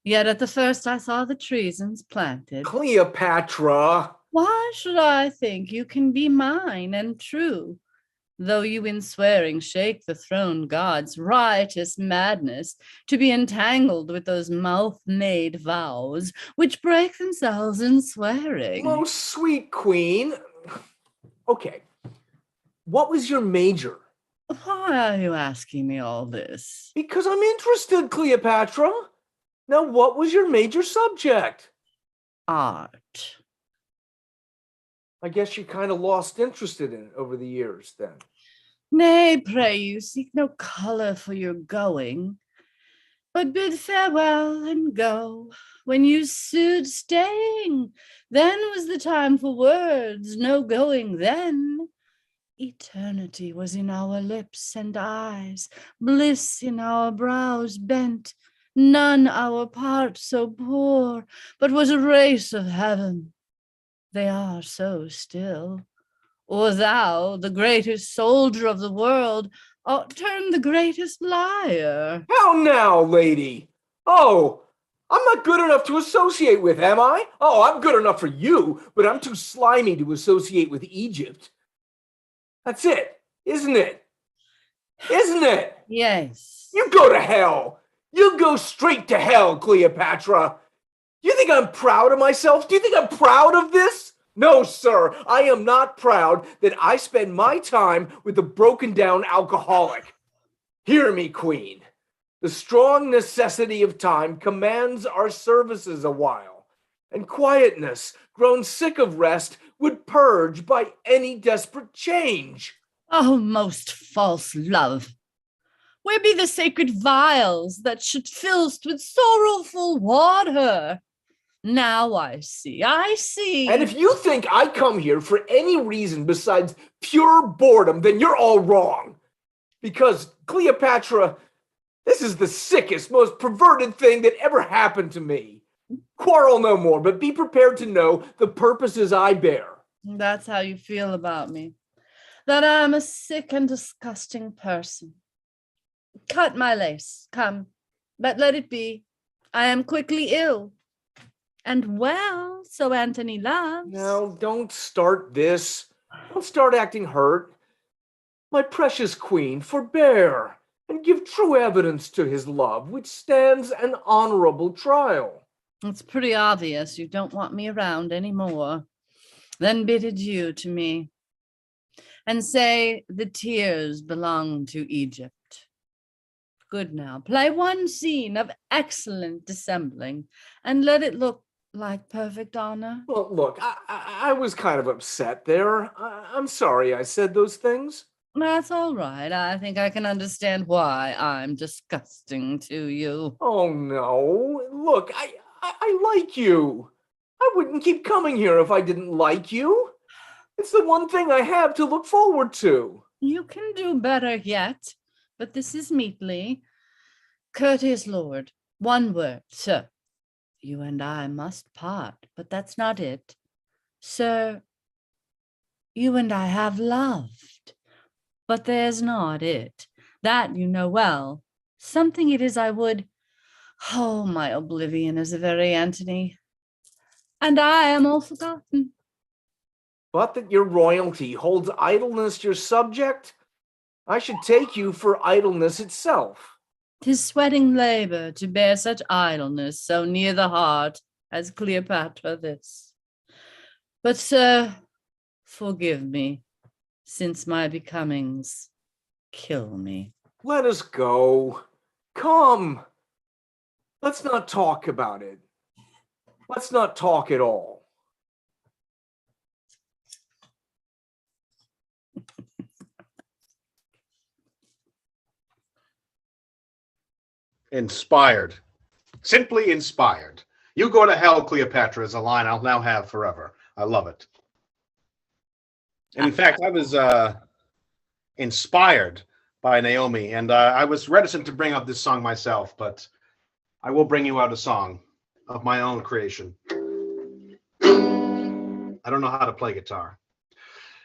Speaker 7: Yet at the first I saw the treasons planted.
Speaker 3: Cleopatra!
Speaker 7: Why should I think you can be mine and true? Though you in swearing shake the throne god's riotous madness, to be entangled with those mouth-made vows, which break themselves in swearing.
Speaker 3: Most sweet queen. Okay. What was your major?
Speaker 7: Why are you asking me all this?
Speaker 3: Because I'm interested, Cleopatra. Now, what was your major subject?
Speaker 7: Art.
Speaker 3: I guess you kind of lost interest in it over the years, then.
Speaker 7: Nay, pray you, seek no color for your going, but bid farewell and go. When you sued staying, then was the time for words, no going then. Eternity was in our lips and eyes, bliss in our brows bent, none our part so poor, but was a race of heaven. They are so still. Or thou, the greatest soldier of the world, art turned the greatest liar.
Speaker 3: How now, lady? Oh, I'm not good enough to associate with, am I? Oh, I'm good enough for you, but I'm too slimy to associate with Egypt. That's it, isn't it? Isn't it?
Speaker 7: Yes.
Speaker 3: You go to hell. You go straight to hell, Cleopatra. You think I'm proud of myself? Do you think I'm proud of this? No, sir, I am not proud that I spend my time with a broken down alcoholic. Hear me, queen. The strong necessity of time commands our services a while, and quietness, grown sick of rest, would purge by any desperate change.
Speaker 7: Oh, most false love. Where be the sacred vials that should filled with sorrowful water? Now I see.
Speaker 3: And if you think I come here for any reason besides pure boredom, then you're all wrong. Because, Cleopatra, this is the sickest, most perverted thing that ever happened to me. Quarrel no more, but be prepared to know the purposes I bear.
Speaker 7: That's how you feel about me. That I'm a sick and disgusting person. Cut my lace, come, but let it be. I am quickly ill. And well, so Antony loves.
Speaker 3: Now, don't start this. Don't start acting hurt. My precious queen, forbear, and give true evidence to his love, which stands an honorable trial.
Speaker 7: It's pretty obvious you don't want me around anymore. Then bid adieu to me, and say the tears belong to Egypt. Good now, play one scene of excellent dissembling, and let it look like perfect honor.
Speaker 3: Well, look, I was kind of upset there. I'm sorry I said those things.
Speaker 7: That's all right. I think I can understand why I'm disgusting to you.
Speaker 3: Oh, no. Look, I like you. I wouldn't keep coming here if I didn't like you. It's the one thing I have to look forward to.
Speaker 7: You can do better yet, but this is meetly. Courteous lord, one word, sir. You and I must part, but that's not it. Sir, you and I have loved, but there's not it. That you know well. Something it is I would. Oh, my oblivion is a very Antony. And I am all forgotten.
Speaker 3: But that your royalty holds idleness your subject, I should take you for idleness itself.
Speaker 7: 'Tis sweating labor to bear such idleness so near the heart as Cleopatra this. But, sir, forgive me, since my becomings kill me.
Speaker 3: Let us go. Come. Let's not talk about it. Let's not talk at all.
Speaker 1: Inspired. Simply inspired. You go to hell, Cleopatra, is a line I'll now have forever. I love it. And in fact, I was inspired by Naomi, and I was reticent to bring up this song myself, but I will bring you out a song of my own creation. I don't know how to play guitar.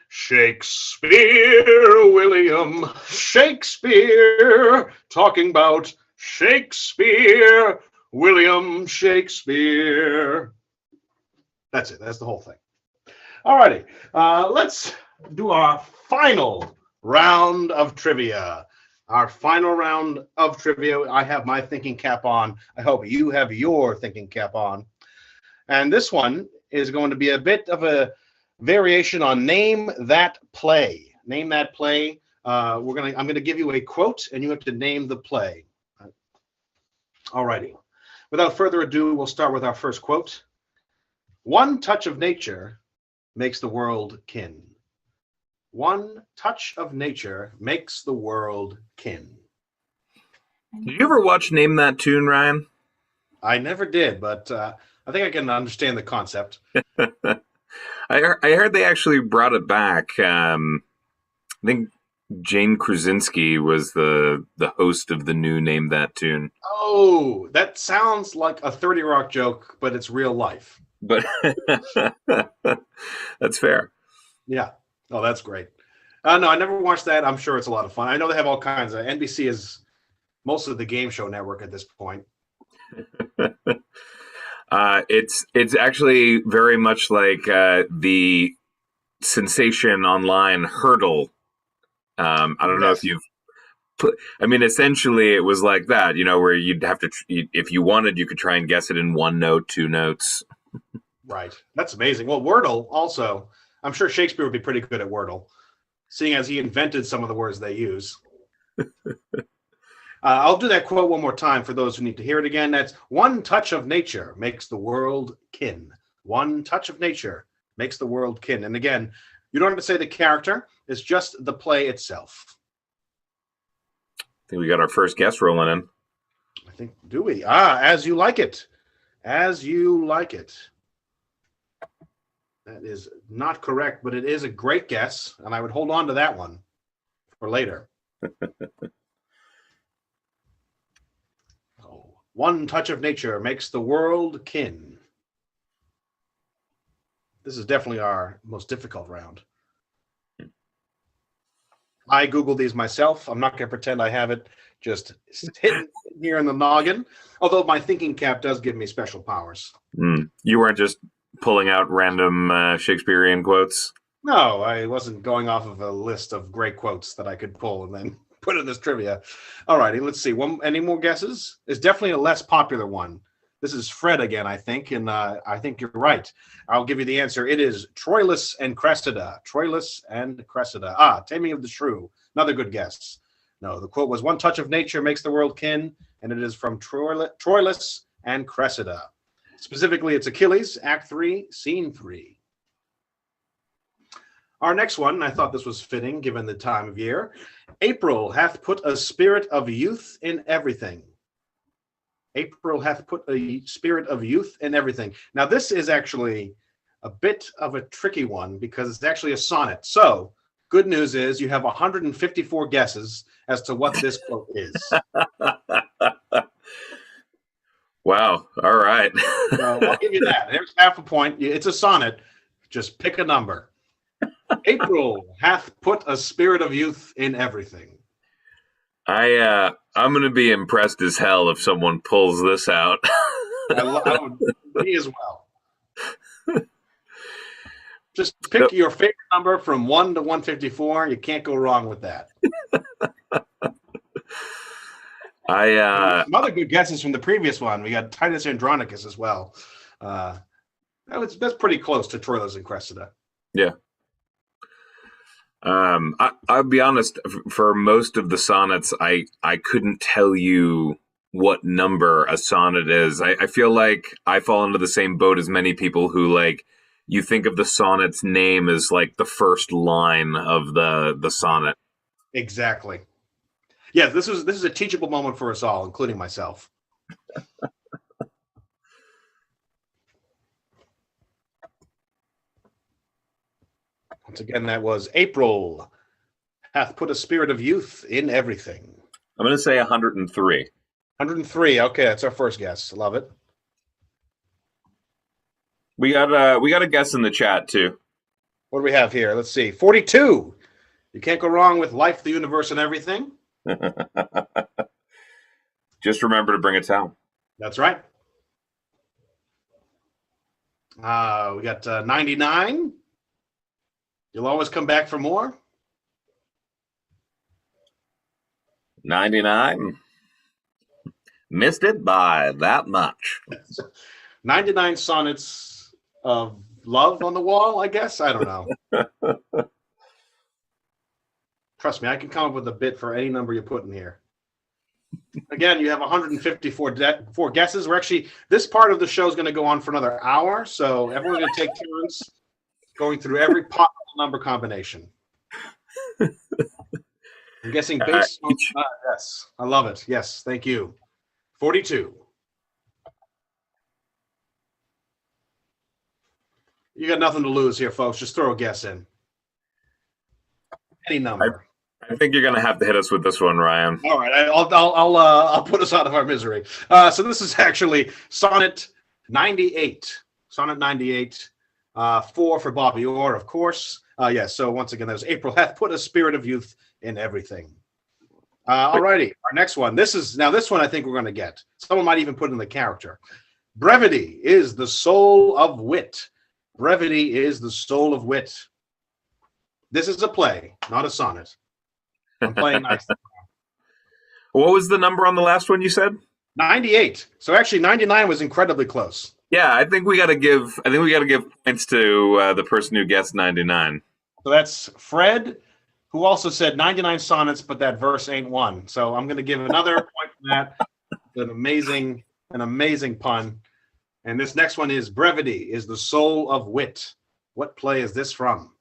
Speaker 1: Shakespeare, William Shakespeare, talking about Shakespeare, William Shakespeare. That's it. That's the whole thing. All righty. Let's do our final round of trivia. Our final round of trivia. I have my thinking cap on. I hope you have your thinking cap on. And this one is going to be a bit of a variation on Name That Play. Name That Play. I'm going to give you a quote, and you have to name the play. All righty. Without further ado, we'll start with our first quote. One touch of nature makes the world kin. One touch of nature makes the world kin.
Speaker 5: Did you ever watch Name That Tune, Ryan?
Speaker 1: I never did, but I think I can understand the concept.
Speaker 5: I heard they actually brought it back. I think Jane Krasinski was the host of the new Name That Tune.
Speaker 1: Oh, that sounds like a 30 Rock joke, but it's real life.
Speaker 5: But that's fair.
Speaker 1: Yeah. Oh, that's great. No, I never watched that. I'm sure it's a lot of fun. I know they have all kinds of. NBC is most of the game show network at this point.
Speaker 5: It's actually very much like the sensation online Hurdle. I don't know if you've put. I mean, essentially, it was like that. You know, where you'd have to, if you wanted, you could try and guess it in one note, two notes.
Speaker 1: Right. That's amazing. Well, Wordle also. I'm sure Shakespeare would be pretty good at Wordle, seeing as he invented some of the words they use. I'll do that quote one more time for those who need to hear it again. That's one touch of nature makes the world kin. One touch of nature makes the world kin. And again, you don't have to say the character. It's just the play itself.
Speaker 5: think we got our first guest rolling in.
Speaker 1: I think, do we? As You Like It. As You Like It. That is not correct, but it is a great guess, and I would hold on to that one for later. One touch of nature makes the world kin. This is definitely our most difficult round. I Googled these myself. I'm not going to pretend I have it just hidden here in the noggin, although my thinking cap does give me special powers.
Speaker 5: You weren't just pulling out random Shakespearean quotes?
Speaker 1: No, I wasn't going off of a list of great quotes that I could pull and then put in this trivia. All righty, let's see. Any more guesses? It's definitely a less popular one. This is Fred again, I think, and I think you're right. I'll give you the answer. It is Troilus and Cressida. Troilus and Cressida. Taming of the Shrew. Another good guess. No, the quote was, one touch of nature makes the world kin, and it is from Troilus and Cressida. Specifically, it's Achilles, Act 3, Scene 3. Our next one, I thought this was fitting given the time of year. April hath put a spirit of youth in everything. April hath put a spirit of youth in everything. Now, this is actually a bit of a tricky one because it's actually a sonnet. So, good news is you have 154 guesses as to what this quote is.
Speaker 5: Wow. All right.
Speaker 1: So I'll give you that. There's half a point. It's a sonnet. Just pick a number. April hath put a spirit of youth in everything.
Speaker 5: I'm going to be impressed as hell if someone pulls this out.
Speaker 1: I would be as well. Just pick your favorite number from 1 to 154. You can't go wrong with that. Some other good guesses from the previous one. We got Titus Andronicus as well. That's pretty close to Troilus and Cressida.
Speaker 5: Yeah. I'll be honest, for most of the sonnets, I couldn't tell you what number a sonnet is. I feel like I fall into the same boat as many people who, like, you think of the sonnet's name as like the first line of the sonnet. Exactly.
Speaker 1: Yeah, this is a teachable moment for us all, including myself. Once again, that was April hath put a spirit of youth in everything.
Speaker 5: I'm going to say 103.
Speaker 1: 103. Okay, that's our first guess. Love it.
Speaker 5: We got a guess in the chat too.
Speaker 1: What do we have here? Let's see. 42. You can't go wrong with life, the universe, and everything.
Speaker 5: Just remember to bring it down.
Speaker 1: That's right. We got 99. You'll always come back for more.
Speaker 5: 99. Missed it by that much.
Speaker 1: 99 sonnets of love on the wall, I guess. I don't know. Trust me, I can come up with a bit for any number you put in here. Again, you have 154 guesses. We're actually, this part of the show is going to go on for another hour, so everyone's going to take turns going through every possible number combination. I'm guessing based on, yes, I love it. Yes, thank you. 42. You got nothing to lose here, folks. Just throw a guess in. Any number.
Speaker 5: I think you're going to have to hit us with this one, Ryan.
Speaker 1: All right, I'll put us out of our misery. So this is actually Sonnet 98. Sonnet 98. 4 for Bobby Orr, of course. Yes. So once again, that was April hath put a spirit of youth in everything. All righty. Our next one. This one I think we're going to get. Someone might even put in the character. Brevity is the soul of wit. Brevity is the soul of wit. This is a play, not a sonnet. I'm playing nice.
Speaker 5: What was the number on the last one you said?
Speaker 1: 98. So actually 99 was incredibly close.
Speaker 5: Yeah, I think we got to give points to the person who guessed 99.
Speaker 1: So that's Fred, who also said 99 sonnets, but that verse ain't one. So I'm going to give another point for that. An amazing pun. And this next one is Brevity is the soul of wit. What play is this from?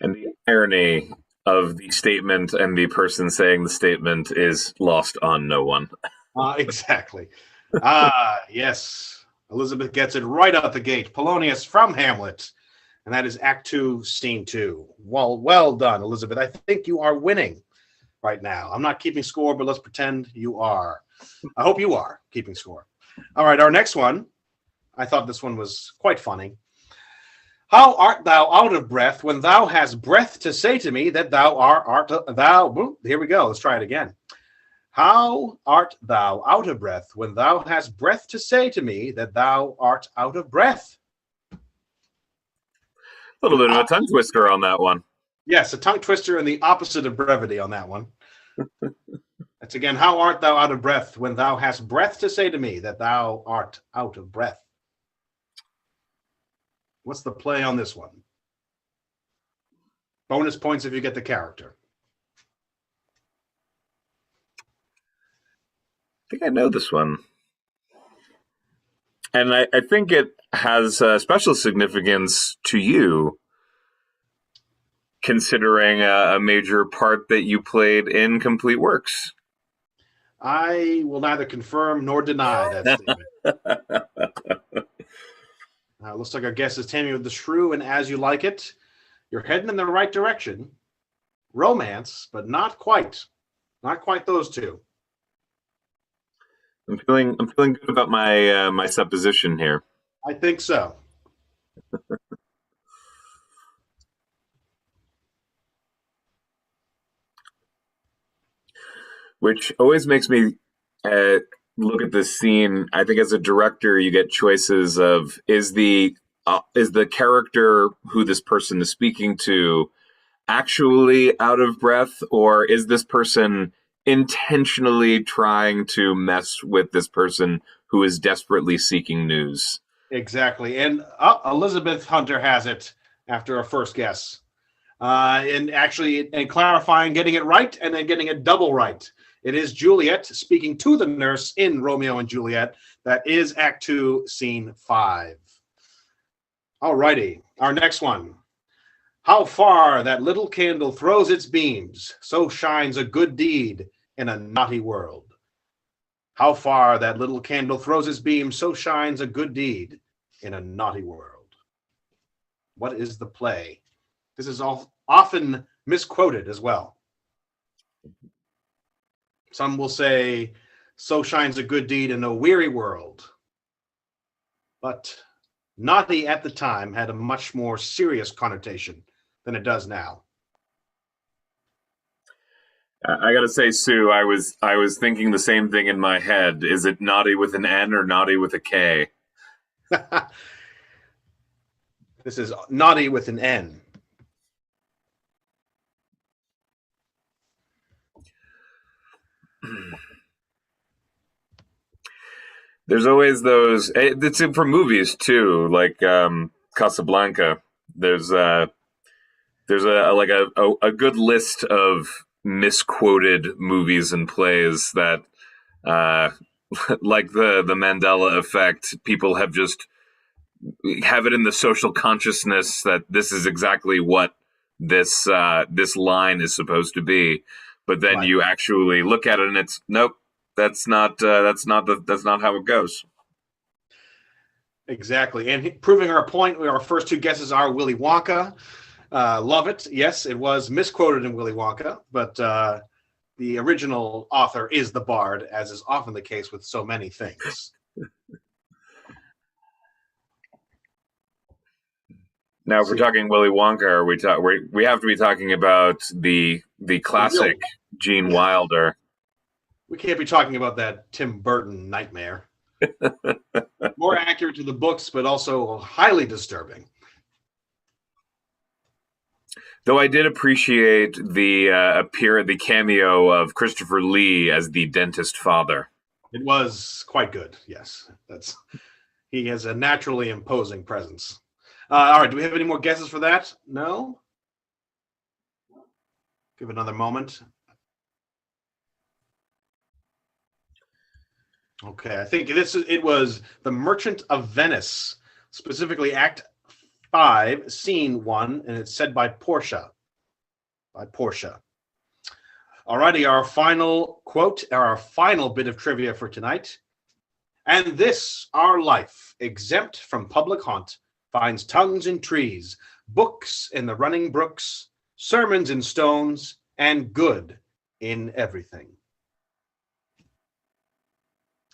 Speaker 5: And the irony of the statement and the person saying the statement is lost on no one.
Speaker 1: Exactly. Yes. Elizabeth gets it right out the gate. Polonius from Hamlet. And that is Act 2, Scene 2. Well done, Elizabeth. I think you are winning right now. I'm not keeping score, but let's pretend you are. I hope you are keeping score. All right, our next one. I thought this one was quite funny. How art thou out of breath when thou hast breath to say to me that here we go. Let's try it again. How art thou out of breath when thou hast breath to say to me that thou art out of breath?
Speaker 5: A little bit of a tongue twister on that one.
Speaker 1: Yes, a tongue twister and the opposite of brevity on that one. That's again, how art thou out of breath when thou hast breath to say to me that thou art out of breath? What's the play on this one? Bonus points if you get the character.
Speaker 5: I think I know this one. And I think it has special significance to you, considering a major part that you played in Complete Works.
Speaker 1: I will neither confirm nor deny that statement. Looks like our guest is Tammy with the Shrew, and As You Like It. You're heading in the right direction. Romance, but not quite. Not quite those two.
Speaker 5: I'm feeling good about my my supposition here.
Speaker 1: I think so.
Speaker 5: Which always makes me look at this scene. I think as a director, you get choices of is the character who this person is speaking to actually out of breath, or is this person intentionally trying to mess with this person who is desperately seeking news?
Speaker 1: Exactly. And Elizabeth Hunter has it after a first guess. And clarifying, getting it right, and then getting it double right. It is Juliet speaking to the nurse in Romeo and Juliet. That is Act 2, Scene 5. All righty. Our next one. How far that little candle throws its beams, so shines a good deed in a naughty world. How far that little candle throws its beams, so shines a good deed in a naughty world. What is the play? This is often misquoted as well. Some will say, so shines a good deed in a weary world. But naughty at the time had a much more serious connotation than it does now.
Speaker 5: I gotta say, Sue, I was thinking the same thing in my head. Is it naughty with an N or naughty with a K?
Speaker 1: This is naughty with an N.
Speaker 5: There's always those. It's for movies too, like Casablanca. There's a good list of misquoted movies and plays that, like the Mandela effect, people have just have it in the social consciousness that this is exactly what this line is supposed to be, but then you actually look at it and it's nope. That's not how it goes.
Speaker 1: Exactly. And proving our point, our first two guesses are Willy Wonka. Love it. Yes, it was misquoted in Willy Wonka, but the original author is the bard, as is often the case with so many things.
Speaker 5: Now, if we're talking Willy Wonka, we have to be talking about the classic Gene Wilder.
Speaker 1: We can't be talking about that Tim Burton nightmare. More accurate to the books, but also highly disturbing.
Speaker 5: Though I did appreciate the cameo of Christopher Lee as the dentist father.
Speaker 1: It was quite good. Yes, he has a naturally imposing presence. All right, do we have any more guesses for that? No? Give it another moment. Okay, I think it was The Merchant of Venice, specifically Act 5, Scene 1, and it's said by Portia. By Portia. Alrighty, our final quote, our final bit of trivia for tonight. And this, our life, exempt from public haunt, finds tongues in trees, books in the running brooks, sermons in stones, and good in everything.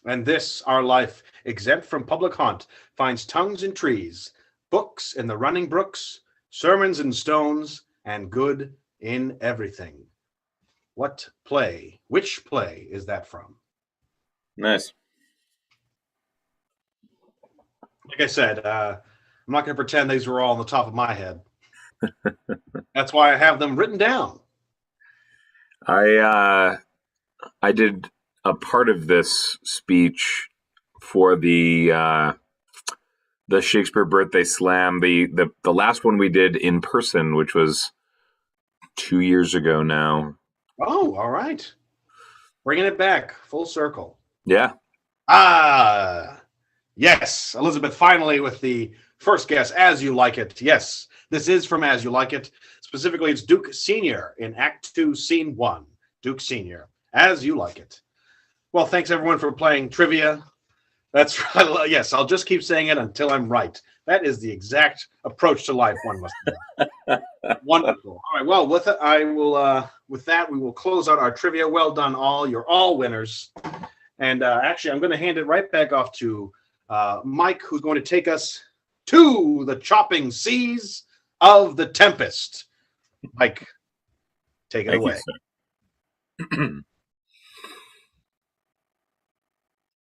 Speaker 1: And this, our life, exempt from public haunt, finds tongues in trees, books in the running brooks, sermons in stones, and good in everything. What play, which play is that from?
Speaker 5: Nice.
Speaker 1: Like I said, I'm not going to pretend these were all on the top of my head. That's why I have them written down.
Speaker 5: I did a part of this speech for the Shakespeare Birthday Slam, the last one we did in person, which was 2 years ago now.
Speaker 1: Oh, all right. Bringing it back, full circle.
Speaker 5: Yeah.
Speaker 1: Yes, Elizabeth, finally with the first guess, As You Like It. Yes, this is from As You Like It. Specifically, it's Duke Sr. in Act 2, Scene 1. Duke Sr. As You Like It. Well, thanks everyone for playing trivia. That's right. Yes, I'll just keep saying it until I'm right. That is the exact approach to life one must have. Wonderful. All right. Well, with it, I will. With that, we will close out our trivia. Well done, all. You're all winners. And actually, I'm going to hand it right back off to Mike, who's going to take us to the chopping seas of the Tempest. Mike, take it away.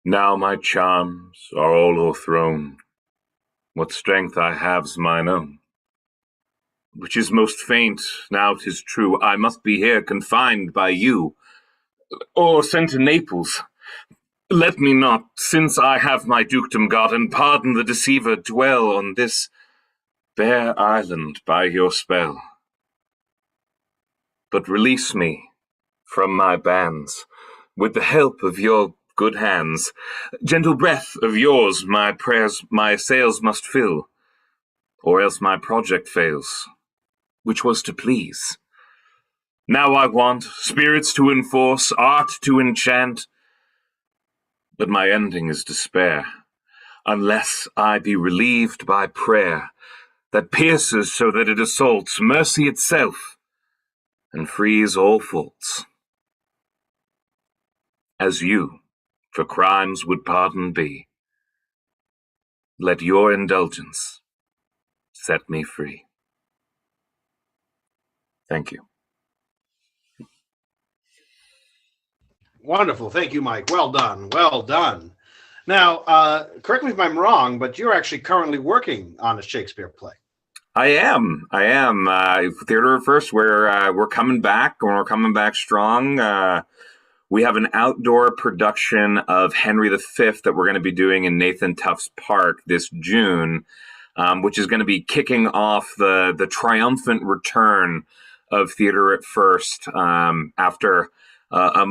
Speaker 5: Now my charms are all o'erthrown. What strength I have's mine own. Which is most faint, now 'tis true, I must be here confined by you, or sent to Naples. Let me not, since I have my dukedom got, and pardon the deceiver, dwell on this bare island by your spell. But release me from my bands, with the help of your good hands. Gentle breath of yours my prayers, my sails must fill, or else my project fails, which was to please. Now I want spirits to enforce, art to enchant, but my ending is despair, unless I be relieved by prayer that pierces so that it assaults mercy itself and frees all faults. As you, for crimes would pardon be, let your indulgence set me free. Thank you.
Speaker 1: Wonderful. Thank you, Mike. Well done. Well done. Now, correct me if I'm wrong, but you're actually currently working on a Shakespeare play.
Speaker 5: I am. Theater at First, we're coming back, and we're coming back strong. We have an outdoor production of Henry V that we're going to be doing in Nathan Tufts Park this June, which is going to be kicking off the triumphant return of Theater at First after a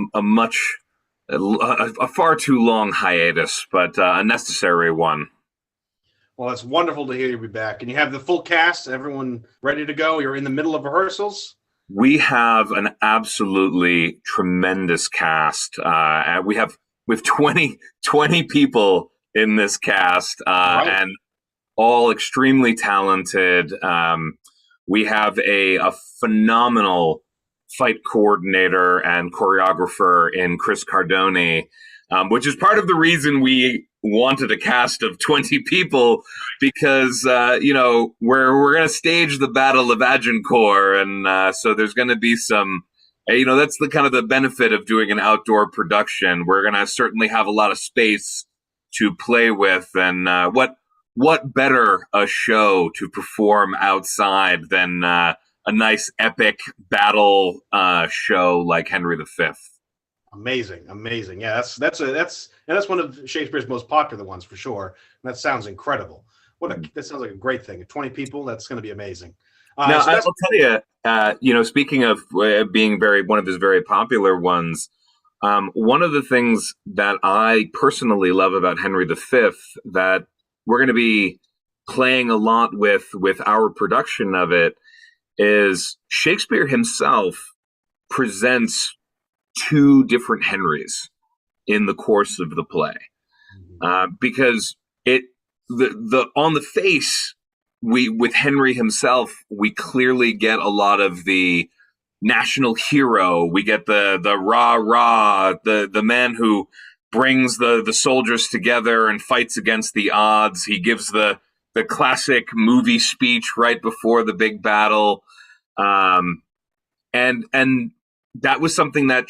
Speaker 5: far too long hiatus, but a necessary one.
Speaker 1: Well, it's wonderful to hear you be back. And you have the full cast, everyone ready to go? You're in the middle of rehearsals?
Speaker 5: We have an absolutely tremendous cast. We have 20 people in this cast,
Speaker 1: Right.
Speaker 5: and all extremely talented. We have a phenomenal fight coordinator and choreographer in Chris Cardone, which is part of the reason we wanted a cast of 20 people, because we're going to stage the Battle of Agincourt, and so there's going to be some, that's the kind of the benefit of doing an outdoor production. We're going to certainly have a lot of space to play with, and what better a show to perform outside than a nice epic battle show like Henry V.
Speaker 1: Amazing. Yeah, that's one of Shakespeare's most popular ones for sure. And that sounds incredible. That sounds like a great thing. 20 people, that's going to be amazing.
Speaker 5: Now, I'll tell you, speaking of being one of his very popular ones, one of the things that I personally love about Henry V that we're going to be playing a lot with our production of it is Shakespeare himself presents two different Henrys in the course of the play, because the on the face, we with Henry himself, we clearly get a lot of the national hero. We get the rah rah, the man who brings the soldiers together and fights against the odds. He gives the classic movie speech right before the big battle, and that was something that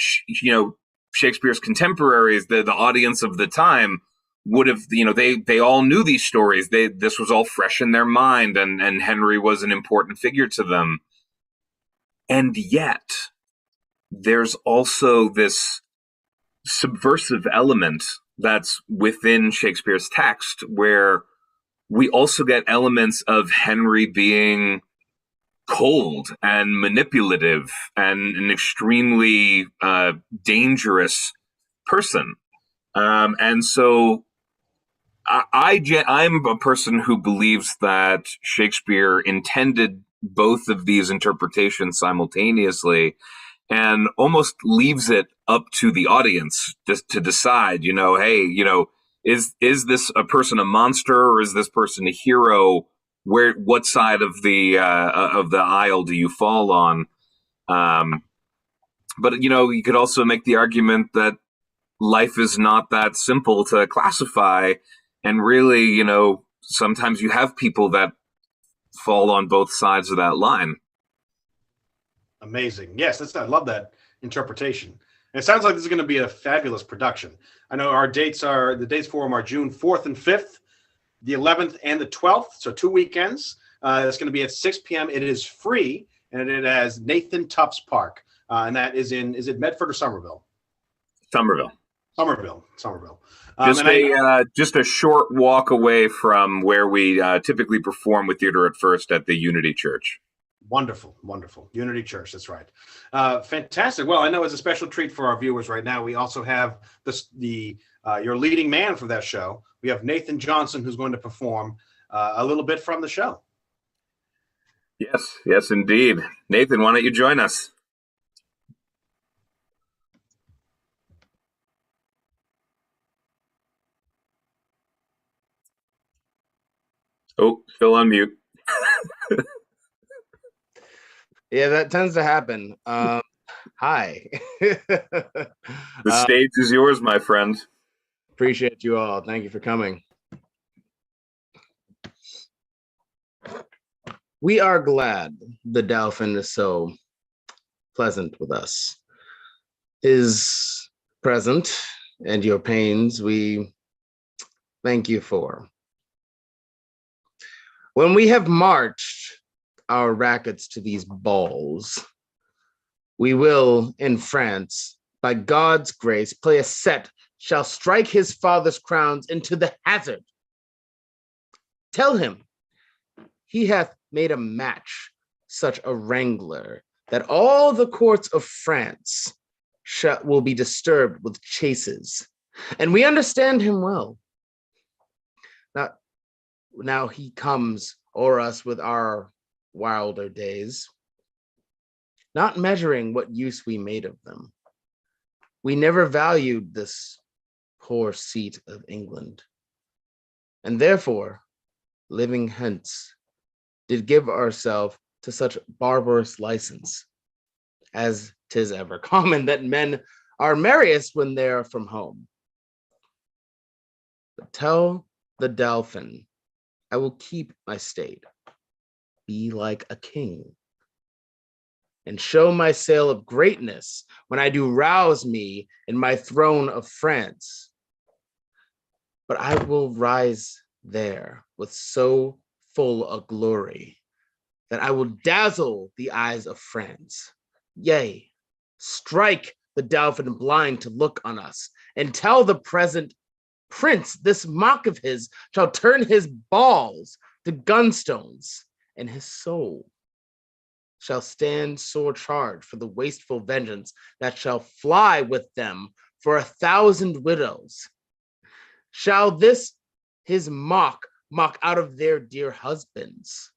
Speaker 5: Shakespeare's contemporaries, the audience of the time, would have, they all knew these stories. This was all fresh in their mind, and Henry was an important figure to them. And yet, there's also this subversive element that's within Shakespeare's text, where we also get elements of Henry being cold and manipulative and an extremely dangerous person. And so I'm a person who believes that Shakespeare intended both of these interpretations simultaneously, and almost leaves it up to the audience just to decide, hey, is this a person a monster, or is this person a hero? What side of the aisle do you fall on? But you could also make the argument that life is not that simple to classify, and really, sometimes you have people that fall on both sides of that line.
Speaker 1: Amazing. Yes, I love that interpretation. And it sounds like this is going to be a fabulous production. I know the dates for them are June 4th and 5th, the 11th and the 12th, so 2 weekends. It's going to be at 6 p.m. It is free, and it has Nathan Tufts Park, and that is is it Medford or Somerville?
Speaker 5: Somerville.
Speaker 1: Just
Speaker 5: a short walk away from where we typically perform with Theater at First at the Unity Church.
Speaker 1: Wonderful. Unity Church, that's right. Fantastic. Well, I know as a special treat for our viewers right now, we also have your leading man for that show. We have Nathan Johnson, who's going to perform a little bit from the show.
Speaker 5: Yes, indeed. Nathan, why don't you join us? Oh, still on mute.
Speaker 8: Yeah, that tends to happen. Hi.
Speaker 5: The stage is yours, my friend.
Speaker 8: Appreciate you all. Thank you for coming. We are glad the Dolphin is so pleasant with us. His present and your pains we thank you for. When we have marched our rackets to these balls, we will, in France, by God's grace, play a set, shall strike his father's crowns into the hazard. Tell him he hath made a match, such a wrangler, that all the courts of France will be disturbed with chases. And we understand him well. Now he comes o'er us with our wilder days, not measuring what use we made of them. We never valued this poor seat of England, and therefore, living hence, did give ourselves to such barbarous license, as 'tis ever common that men are merriest when they're from home. But tell the Dolphin, I will keep my state, be like a king, and show my sail of greatness when I do rouse me in my throne of France. But I will rise there with so full a glory that I will dazzle the eyes of France. Yea, strike the Dolphin blind to look on us, and tell the present prince this mock of his shall turn his balls to gunstones, and his soul shall stand sore charged for the wasteful vengeance that shall fly with them for 1,000 widows. Shall this his mock mock out of their dear husbands,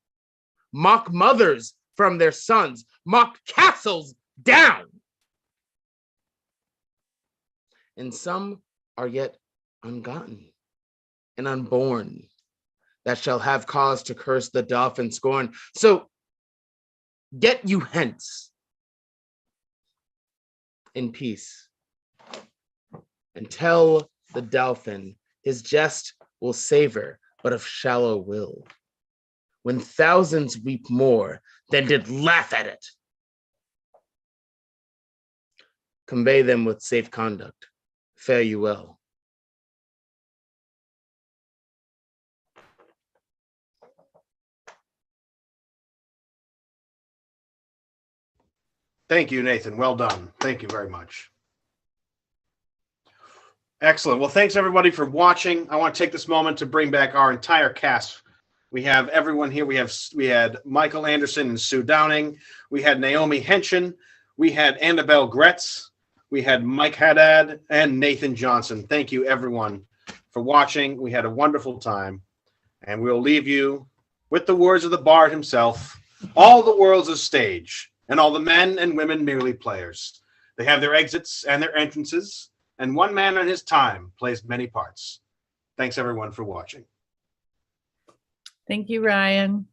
Speaker 8: mock mothers from their sons, mock castles down. And some are yet ungotten and unborn that shall have cause to curse the dolphin scorn. So get you hence in peace and tell the dolphin his jest will savor but of shallow will, when thousands weep more than did laugh at it. Convey them with safe conduct. Fare you well.
Speaker 1: Thank you, Nathan. Well done. Thank you very much. Excellent. Well, thanks everybody for watching. I want to take this moment to bring back our entire cast. We have everyone here. We had Michael Anderson and Sue Downing. We had Naomi Hinchen. We had Annabelle Gretz. We had Mike Haddad and Nathan Johnson. Thank you, everyone, for watching. We had a wonderful time, and we'll leave you with the words of the bard himself. All the world's a stage, and all the men and women merely players. They have their exits and their entrances, and one man in his time plays many parts. Thanks, everyone, for watching.
Speaker 7: Thank you, Ryan.